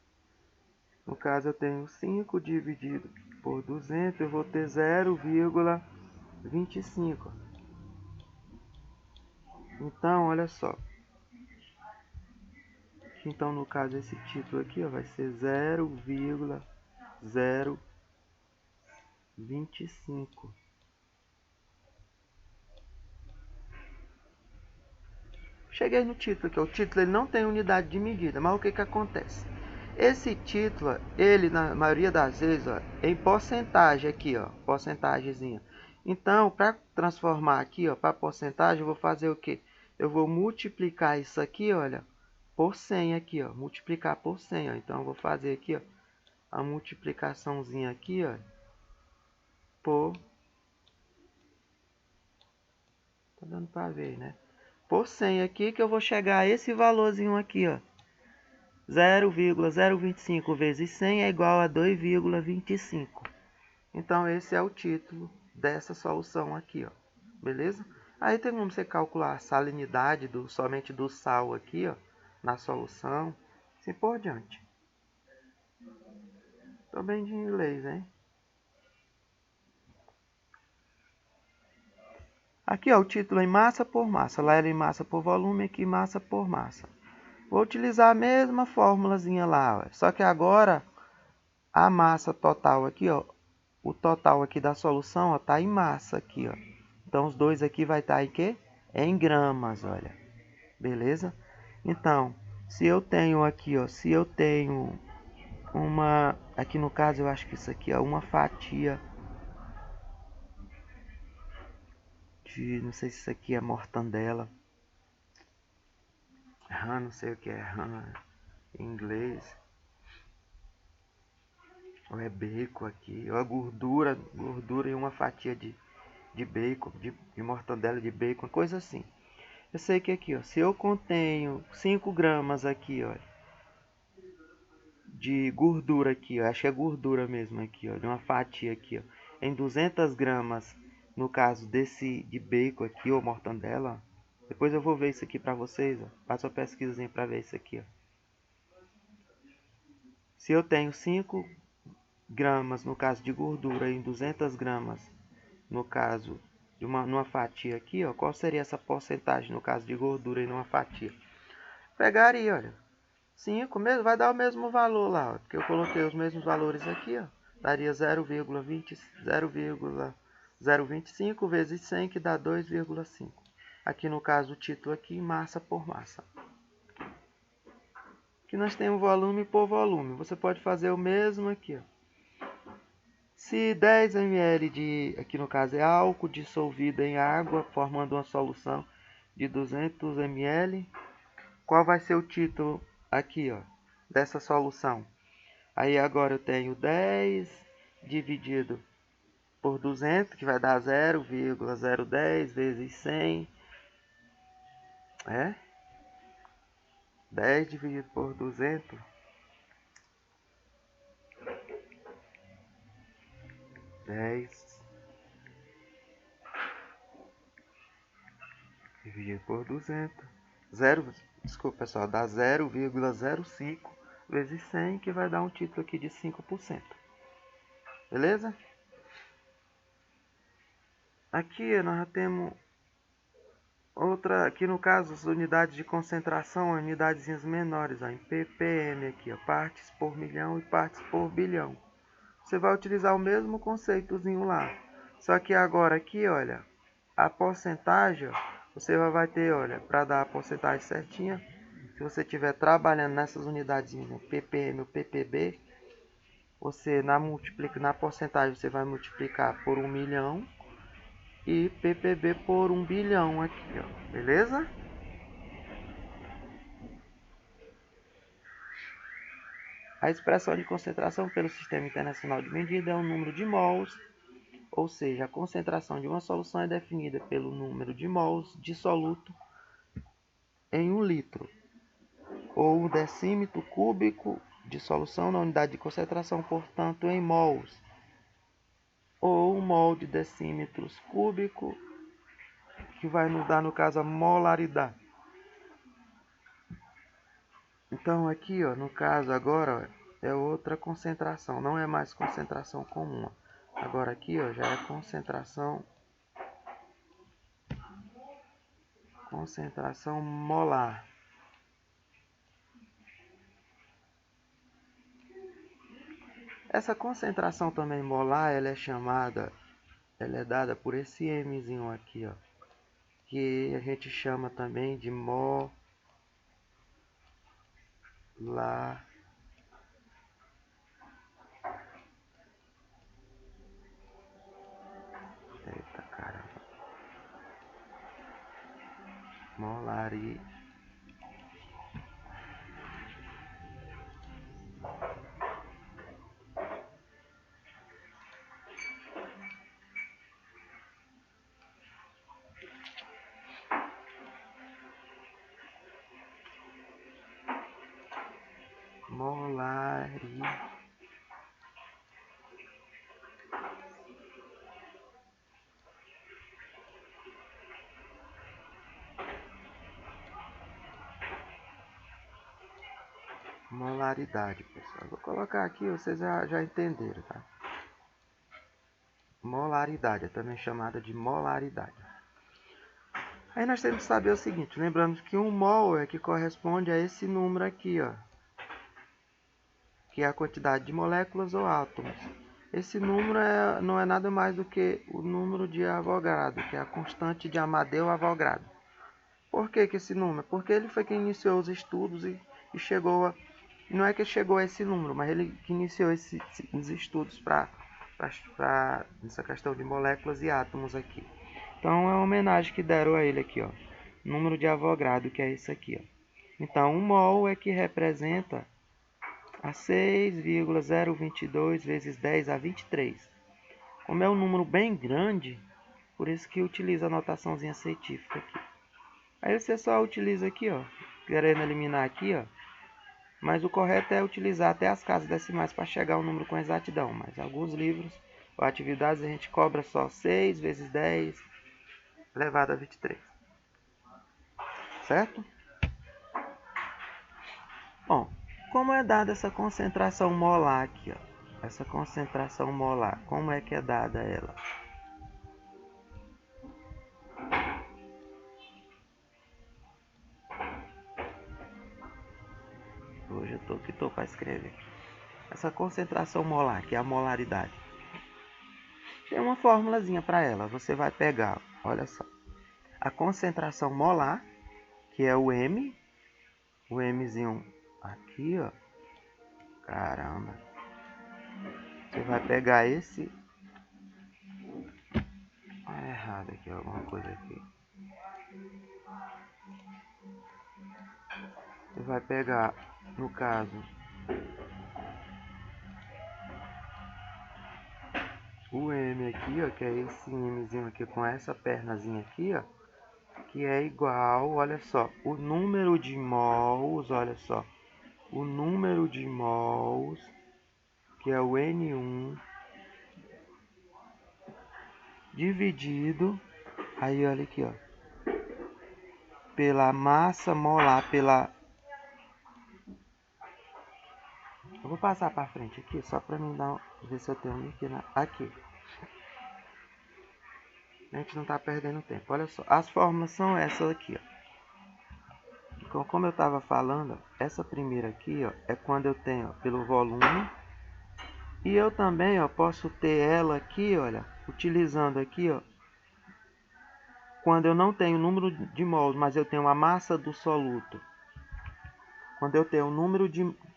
No caso, eu tenho 5 dividido por 200, eu vou ter 0,25. Então, olha só. Então, no caso, esse título aqui ó, vai ser 0,025. Cheguei no título aqui. O título ele não tem unidade de medida, mas o que acontece? Esse título, ele na maioria das vezes, ó, em porcentagem aqui, ó, porcentagemzinha. Então, para transformar aqui, ó, para porcentagem, eu vou fazer o quê? Eu vou multiplicar isso aqui, olha, por 100 aqui, ó, multiplicar por 100, ó. Então, eu vou fazer aqui, ó, a multiplicaçãozinha aqui, ó, por... Tá dando para ver, né? Por 100 aqui, que eu vou chegar a esse valorzinho aqui, ó. 0,025 vezes 100 é igual a 2,25. Então, esse é o título dessa solução aqui, ó. Beleza? Aí tem como você calcular a salinidade somente do sal aqui, ó, na solução. Assim por diante. Tô bem de inglês, hein? Aqui, ó, o título em massa por massa. Lá era em massa por volume, aqui massa por massa. Vou utilizar a mesma fórmulazinha lá, ó. Só que agora a massa total aqui, ó, o total aqui da solução, ó, tá em massa aqui, ó. Então os dois aqui vai estar em quê? Em gramas, olha. Beleza? Então, se eu tenho aqui, ó, se eu tenho uma, aqui no caso eu acho que isso aqui é uma fatia de, não sei se isso aqui é mortandela. Não sei o que é em inglês. Ou é bacon aqui, ou é gordura e uma fatia de bacon, de mortandela de bacon, coisa assim. Eu sei que aqui, ó, se eu contenho 5 gramas aqui, ó, de gordura aqui, ó, acho que é gordura mesmo aqui, ó, de uma fatia aqui, ó, em 200 gramas, no caso desse de bacon aqui, ou mortandela, ó, depois eu vou ver isso aqui pra vocês, ó, faço uma pesquisazinha pra ver isso aqui, ó. Se eu tenho 5 gramas, no caso de gordura, em 200 gramas, no caso de numa fatia aqui, ó, qual seria essa porcentagem no caso de gordura em uma fatia? Pegaria, olha, 5 mesmo, vai dar o mesmo valor lá, ó, porque eu coloquei os mesmos valores aqui, ó, daria 0,025 vezes 100, que dá 2,5. Aqui no caso o título aqui, massa por massa. Aqui nós temos volume por volume, você pode fazer o mesmo aqui, ó. Se 10 ml de, aqui no caso é álcool dissolvido em água, formando uma solução de 200 ml, qual vai ser o título aqui, ó, dessa solução? Aí agora eu tenho 10 dividido por 200, que vai dar 0,010 vezes 100, 10 dividido por 200, 10 dividido por 200, desculpa pessoal, dá 0,05 vezes 100, que vai dar um título aqui de 5%. Beleza? Aqui nós já temos outra, aqui no caso as unidades de concentração, unidades menores, ó, em ppm aqui, ó, partes por milhão e partes por bilhão. Você vai utilizar o mesmo conceitozinho lá, só que agora aqui, olha, a porcentagem, ó, você vai ter, olha, para dar a porcentagem certinha, se você estiver trabalhando nessas unidades, ppm ou ppb, você na porcentagem você vai multiplicar por 1 milhão e ppb por 1 bilhão aqui, ó, beleza? A expressão de concentração pelo Sistema Internacional de Medida é o número de mols, ou seja, a concentração de uma solução é definida pelo número de mols de soluto em 1 litro, ou o decímetro cúbico de solução na unidade de concentração, portanto, em mols, ou 1 mol de decímetros cúbico, que vai nos dar, no caso, a molaridade. Então, aqui, ó, no caso, agora, ó, é outra concentração, não é mais concentração comum. Agora aqui, ó, já é concentração molar. Essa concentração também molar, ela é dada por esse Mzinho aqui, ó, que a gente chama também de molar. Eita caramba. Molaridade. Molaridade, pessoal. Vou colocar aqui, vocês já entenderam, tá? Molaridade, é também chamada de molaridade. Aí nós temos que saber o seguinte, lembrando que 1 mol é que corresponde a esse número aqui, ó, que é a quantidade de moléculas ou átomos. Esse número não é nada mais do que o número de Avogadro, que é a constante de Amadeu-Avogadro. Por que esse número? Porque ele foi quem iniciou os estudos e chegou a... Não é que chegou a esse número, mas ele que iniciou os estudos para essa questão de moléculas e átomos aqui. Então é uma homenagem que deram a ele aqui, ó. Número de Avogadro, que é esse aqui, ó. Então 1 mol é que representa a 6,022 vezes 10 a 23. Como é um número bem grande, por isso que utiliza a notaçãozinha científica aqui. Aí você só utiliza aqui, ó, querendo eliminar aqui, ó. Mas o correto é utilizar até as casas decimais para chegar ao número com exatidão. Mas alguns livros ou atividades a gente cobra só 6 vezes 10 elevado a 23. Certo? Bom, como é dada essa concentração molar aqui, ó? Essa concentração molar, como é que é dada ela? Hoje eu tô para escrever. Essa concentração molar, que é a molaridade, tem uma formulazinha para ela. Você vai pegar, olha só, a concentração molar, que é o M, o Mzinho aqui, ó. Caramba. Você vai pegar esse... Ah, errado aqui, alguma coisa aqui. Você vai pegar, no caso, o M aqui, ó, que é esse Mzinho aqui com essa pernazinha aqui, ó, que é igual, olha só, o número de mols, olha só, o número de mols, que é o N1, dividido, aí olha aqui, ó, pela massa molar, Eu vou passar para frente aqui, só para mim ver se eu tenho um aqui, aqui. A gente não está perdendo tempo. Olha só, as fórmulas são essas aqui, ó. Então, como eu estava falando, essa primeira aqui, ó, é quando eu tenho, ó, pelo volume. E eu também, ó, posso ter ela aqui, olha, utilizando aqui, ó, quando eu não tenho o número de mols, mas eu tenho a massa do soluto. quando eu tenho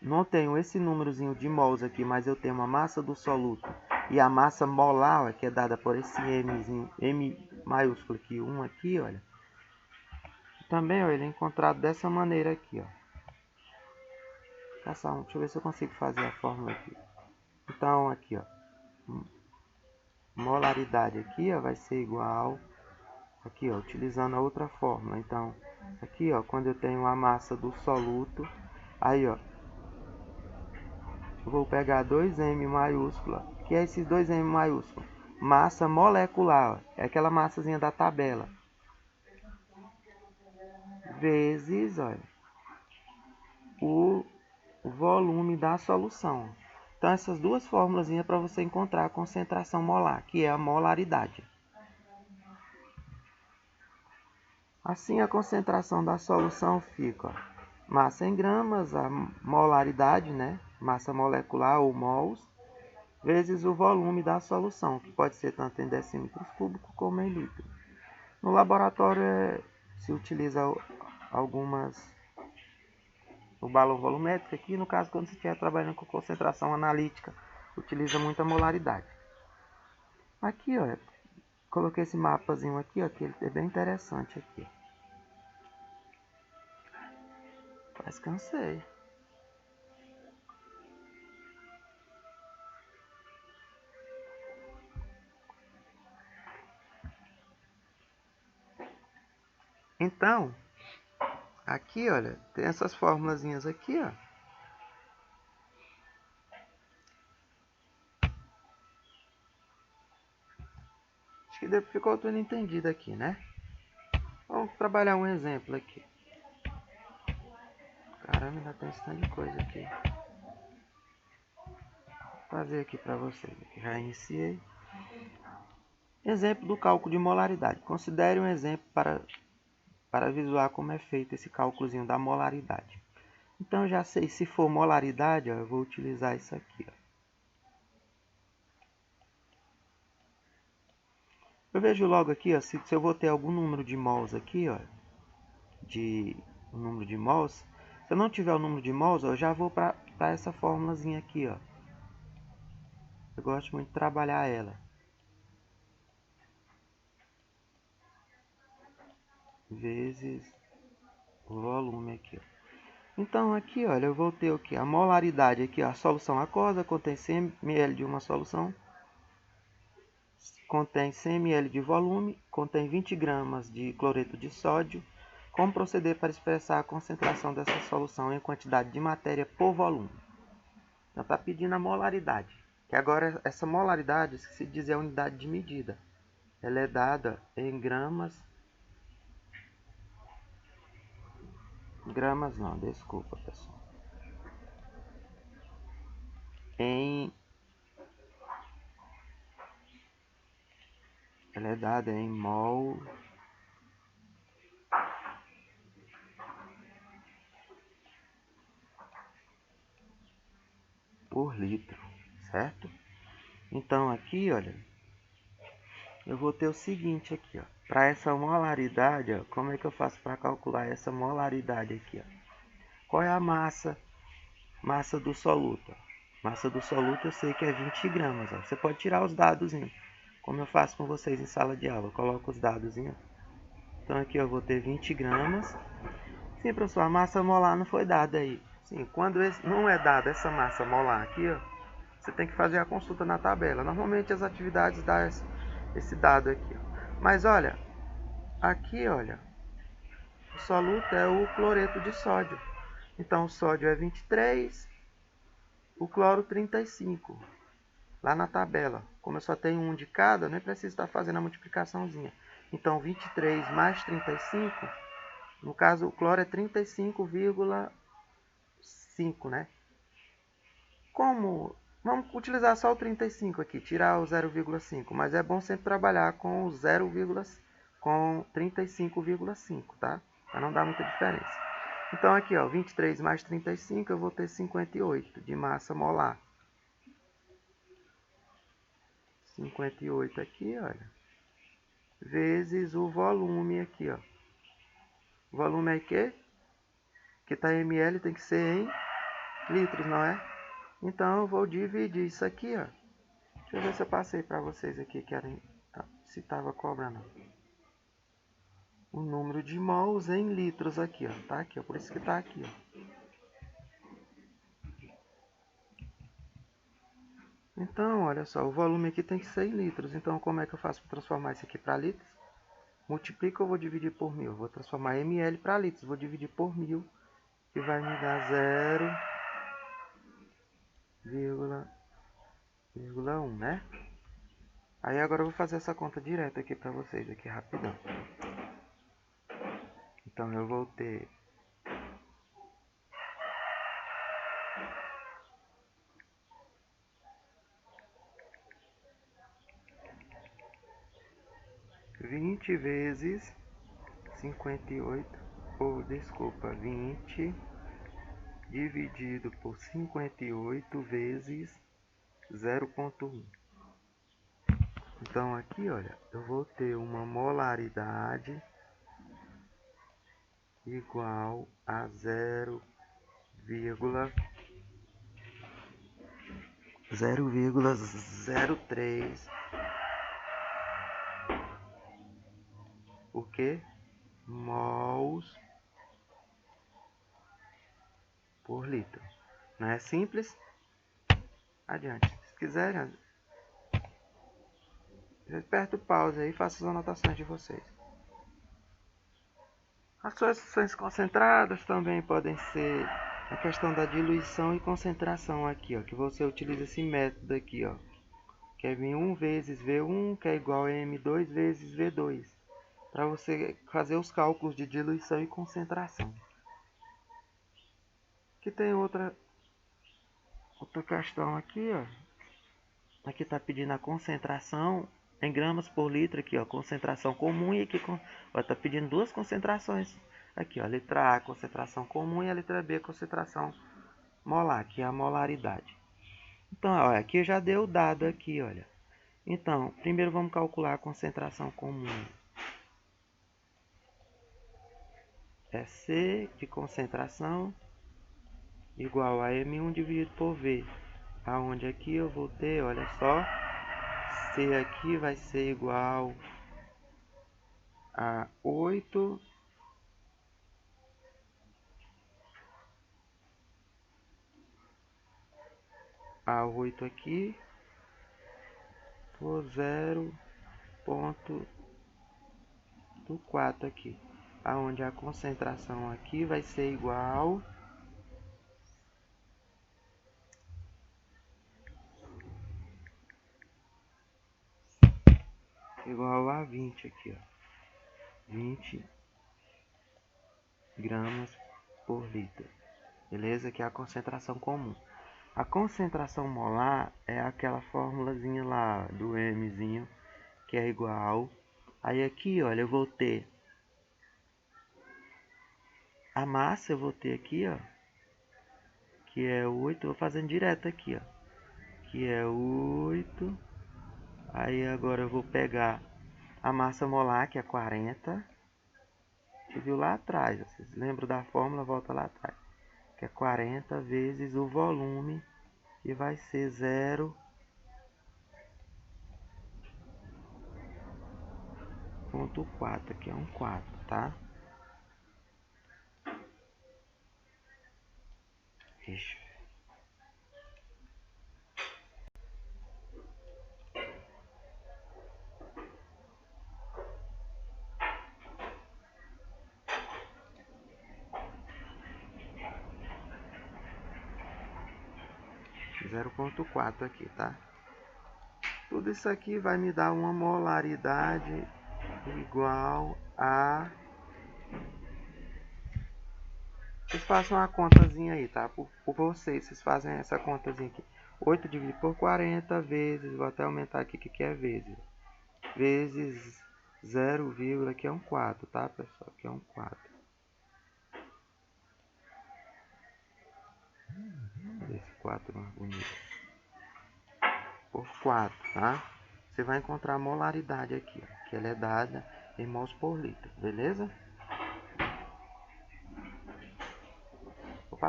não tenho esse númerozinho de mols aqui, mas eu tenho uma massa do soluto e a massa molar, ó, que é dada por esse Mzinho, M maiúsculo aqui, 1 aqui, olha. Também, ó, ele é encontrado dessa maneira aqui, ó. Deixa eu ver se eu consigo fazer a fórmula aqui. Então, aqui, ó, molaridade aqui, ó, vai ser igual, aqui, ó, utilizando a outra fórmula. Então, aqui, ó, quando eu tenho a massa do soluto, aí, ó, eu vou pegar 2M maiúscula, que é esses 2M maiúsculo, massa molecular, ó, é aquela massazinha da tabela, vezes, olha, o volume da solução. Então, essas duas fórmulas para você encontrar a concentração molar, que é a molaridade. Assim, a concentração da solução fica, ó, massa em gramas, a molaridade, né? Massa molecular ou mols, vezes o volume da solução, que pode ser tanto em decímetros cúbicos como em litros. No laboratório se utiliza o balão volumétrico aqui, no caso quando você estiver trabalhando com concentração analítica, utiliza muita molaridade. Aqui, ó, coloquei esse mapazinho aqui, ó, que ele é bem interessante aqui. Quase cansei. Então, aqui, olha, tem essas formulazinhas aqui, ó. Acho que ficou tudo entendido aqui, né? Vamos trabalhar um exemplo aqui. Caramba, ainda tem esse tanto de coisa aqui. Vou fazer aqui para vocês. Já iniciei. Exemplo do cálculo de molaridade. Considere um exemplo para visualizar como é feito esse cálculozinho da molaridade. Então, eu já sei, se for molaridade, ó, eu vou utilizar isso aqui, ó. Eu vejo logo aqui, ó, se eu vou ter algum número de mols aqui, ó, um número de mols, se eu não tiver o número de mols, ó, eu já vou para essa formulazinha aqui, ó. Eu gosto muito de trabalhar ela. Vezes o volume aqui, ó. Então, aqui, olha, eu vou ter o que? A molaridade aqui, ó, a solução aquosa contém 100 ml de uma solução, contém 100 ml de volume, contém 20 gramas de cloreto de sódio. Como proceder para expressar a concentração dessa solução em quantidade de matéria por volume? Então, está pedindo a molaridade, que agora essa molaridade, se dizer a unidade de medida, ela é dada em gramas não, desculpa, pessoal. Ela é dada em mol por litro, certo? Então aqui, olha, eu vou ter o seguinte aqui, ó. Para essa molaridade, ó, como é que eu faço para calcular essa molaridade aqui, ó? Qual é a massa do soluto? Massa do soluto eu sei que é 20 gramas, ó. Você pode tirar os dados, como eu faço com vocês em sala de aula. Eu coloco os dados. Então aqui eu vou ter 20 gramas. Sim, professor, a massa molar não foi dada aí. Sim, quando não é dada essa massa molar aqui, ó, você tem que fazer a consulta na tabela. Normalmente as atividades dão esse dado aqui, ó. Mas olha, aqui, olha, o soluto é o cloreto de sódio. Então o sódio é 23, o cloro 35. Lá na tabela, como eu só tenho um de cada, eu nem preciso estar fazendo a multiplicaçãozinha. Então 23 mais 35, no caso o cloro é 35,5, né? Como vamos utilizar só o 35 aqui, tirar o 0,5, mas é bom sempre trabalhar com o 0, com 35,5, tá? Para não dar muita diferença. Então aqui, ó, 23 mais 35, eu vou ter 58 de massa molar. 58 aqui, olha, vezes o volume aqui, ó. O volume é o quê? que tá ml tem que ser em litros, não é? Então eu vou dividir isso aqui, ó. Deixa eu ver se eu passei para vocês aqui, se tava cobrando o número de mols em litros aqui, ó. Tá aqui, ó. Por isso que tá aqui, ó. Então, olha só, o volume aqui tem que ser em litros. Então, como é que eu faço para transformar isso aqui para litros? Multiplico, eu vou dividir por 1000. Vou transformar ml para litros. Vou dividir por 1000, que vai me dar 0,1, né? Aí agora eu vou fazer essa conta direta aqui para vocês, aqui rapidão. Então, eu vou ter 20 vezes 58, ou desculpa, 20 dividido por 58 vezes 0,1. Então aqui, olha, eu vou ter uma molaridade igual a 0,03 o que? Mols por litro. Não é simples? Adiante. Se quiserem, aperta o pause aí e faça as anotações de vocês. As soluções concentradas também podem ser a questão da diluição e concentração aqui, ó, que você utiliza esse método aqui, ó, que é V1 vezes V1, que é igual a M2 vezes V2, para você fazer os cálculos de diluição e concentração. Aqui tem outra questão aqui, ó. Aqui está pedindo a concentração em gramas por litro aqui, ó, concentração comum, e aqui está pedindo duas concentrações. Aqui, ó, a letra A, concentração comum, e a letra B, concentração molar, que é a molaridade. Então, ó, aqui já deu o dado aqui, olha. Então, primeiro vamos calcular a concentração comum. É C de concentração igual a M1 dividido por V. Aonde aqui eu vou ter, olha só, C aqui vai ser igual a 8 aqui por 0,4 aqui, aonde a concentração aqui vai ser igual a 20 aqui, ó, 20 gramas por litro, beleza? Que é a concentração comum. A concentração molar é aquela formulazinha lá do Mzinho, que é igual. Aí aqui, olha, eu vou ter a massa, eu vou ter aqui, ó, que é 8, vou fazendo direto aqui, ó, que é 8. Aí agora eu vou pegar a massa molar, que é 40. Você viu lá atrás, vocês lembram da fórmula? Volta lá atrás. Que é 40 vezes o volume, que vai ser 0,4, que é um 4, tá? Ixi. Zero ponto 4 aqui, tá? Tudo isso aqui vai me dar uma molaridade igual a... Vocês façam uma contazinha aí, tá? Por vocês, vocês fazem essa contazinha aqui. 8 dividido por 40 vezes, vou até aumentar aqui o que é vezes. Vezes 0, que é um 4, tá, pessoal? Que é um 4. Esse 4 mais bonito. Por 4, tá? Você vai encontrar a molaridade aqui, ó, que ela é dada em mols por litro, beleza?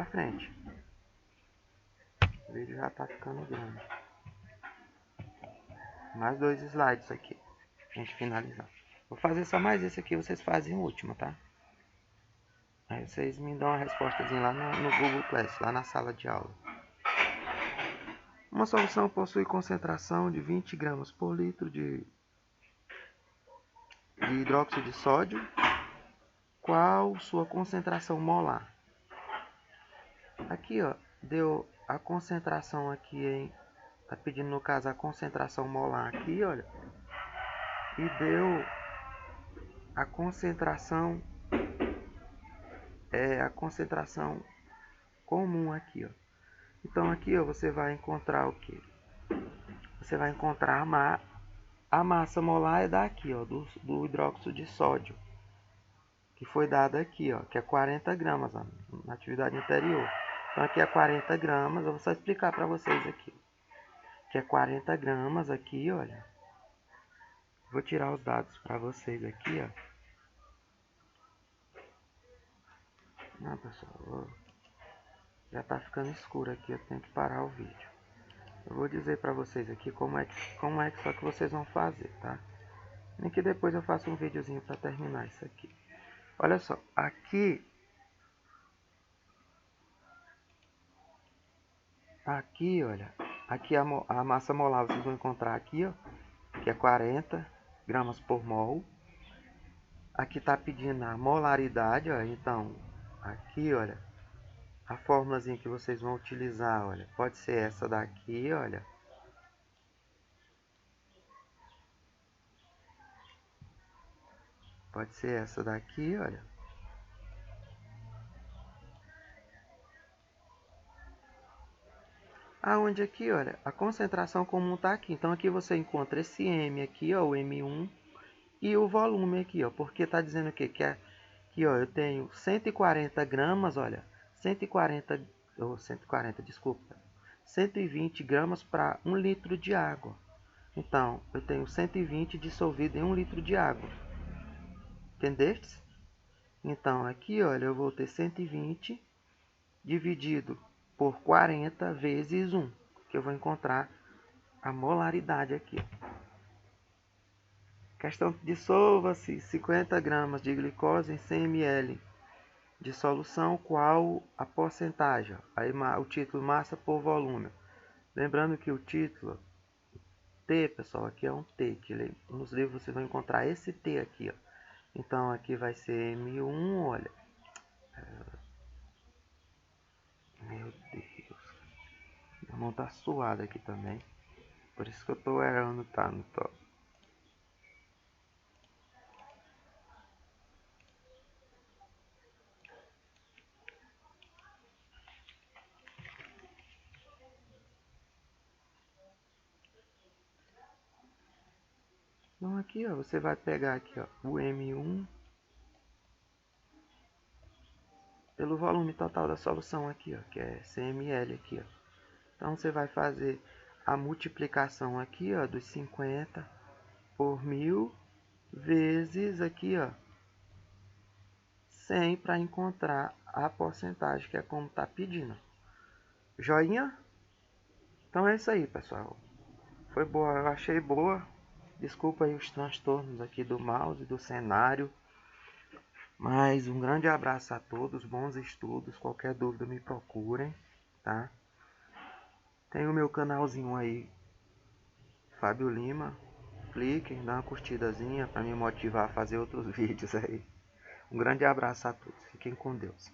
pra frente. O vídeo já tá ficando grande. Mais 2 slides aqui, pra gente finalizar. Vou fazer só mais esse aqui, vocês fazem o último, tá? Aí vocês me dão uma respostazinha lá no Google Class, lá na sala de aula. Uma solução possui concentração de 20 gramas por litro de hidróxido de sódio. Qual sua concentração molar? Aqui, ó, deu a concentração aqui em... Tá pedindo, no caso, a concentração molar aqui, olha. E deu a concentração... a concentração comum aqui, ó. Então, aqui, ó, você vai encontrar o quê? Você vai encontrar a massa molar é daqui, ó, do hidróxido de sódio. Que foi dada aqui, ó, que é 40 gramas, ó, na atividade anterior. Então, aqui é 40 gramas, eu vou só explicar para vocês aqui. Que é 40 gramas aqui, olha. Vou tirar os dados para vocês aqui, ó. Não, pessoal, já tá ficando escuro aqui, eu tenho que parar o vídeo. Eu vou dizer para vocês aqui como é que só que vocês vão fazer, tá? Nem que depois eu faça um videozinho para terminar isso aqui. Olha só, aqui, olha, aqui a massa molar vocês vão encontrar aqui, ó, que é 40 gramas por mol. Aqui tá pedindo a molaridade, ó, então, aqui, olha, a fórmulazinha que vocês vão utilizar, olha, pode ser essa daqui, olha. Pode ser essa daqui, olha. Aonde aqui, olha, a concentração comum tá aqui. Então aqui você encontra esse M aqui, ó, o M1, e o volume aqui, ó, porque tá dizendo o quê? Que é aqui, ó, eu tenho 140 gramas, olha, 140, desculpa, 120 gramas para 1 litro de água. Então, eu tenho 120 dissolvido em 1 litro de água. Entendeste? Então, aqui, olha, eu vou ter 120 dividido por 40 vezes 1, que eu vou encontrar a molaridade aqui. Questão: dissolva-se 50 gramas de glicose em 100 ml de solução, qual a porcentagem? Aí o título, massa por volume. Lembrando que o título T, pessoal, aqui é um T, que nos livros você vai encontrar esse T aqui, ó. Então aqui vai ser M1, olha. Meu Deus. Minha mão tá suada aqui também. Por isso que eu tô errando, tá? No top. Então aqui, ó, você vai pegar aqui, ó, o M1 pelo volume total da solução aqui, ó, que é 100 ml aqui, ó. Então você vai fazer a multiplicação aqui, ó, dos 50 por 1000 vezes aqui, ó, 100 para encontrar a porcentagem, que é como tá pedindo. Joinha? Então é isso aí, pessoal. Foi boa, eu achei boa. Desculpa aí os transtornos aqui do mouse, do cenário. Mas um grande abraço a todos, bons estudos. Qualquer dúvida me procurem, tá? Tem o meu canalzinho aí, Fábio Lima. Cliquem, dá uma curtidazinha para me motivar a fazer outros vídeos aí. Um grande abraço a todos. Fiquem com Deus.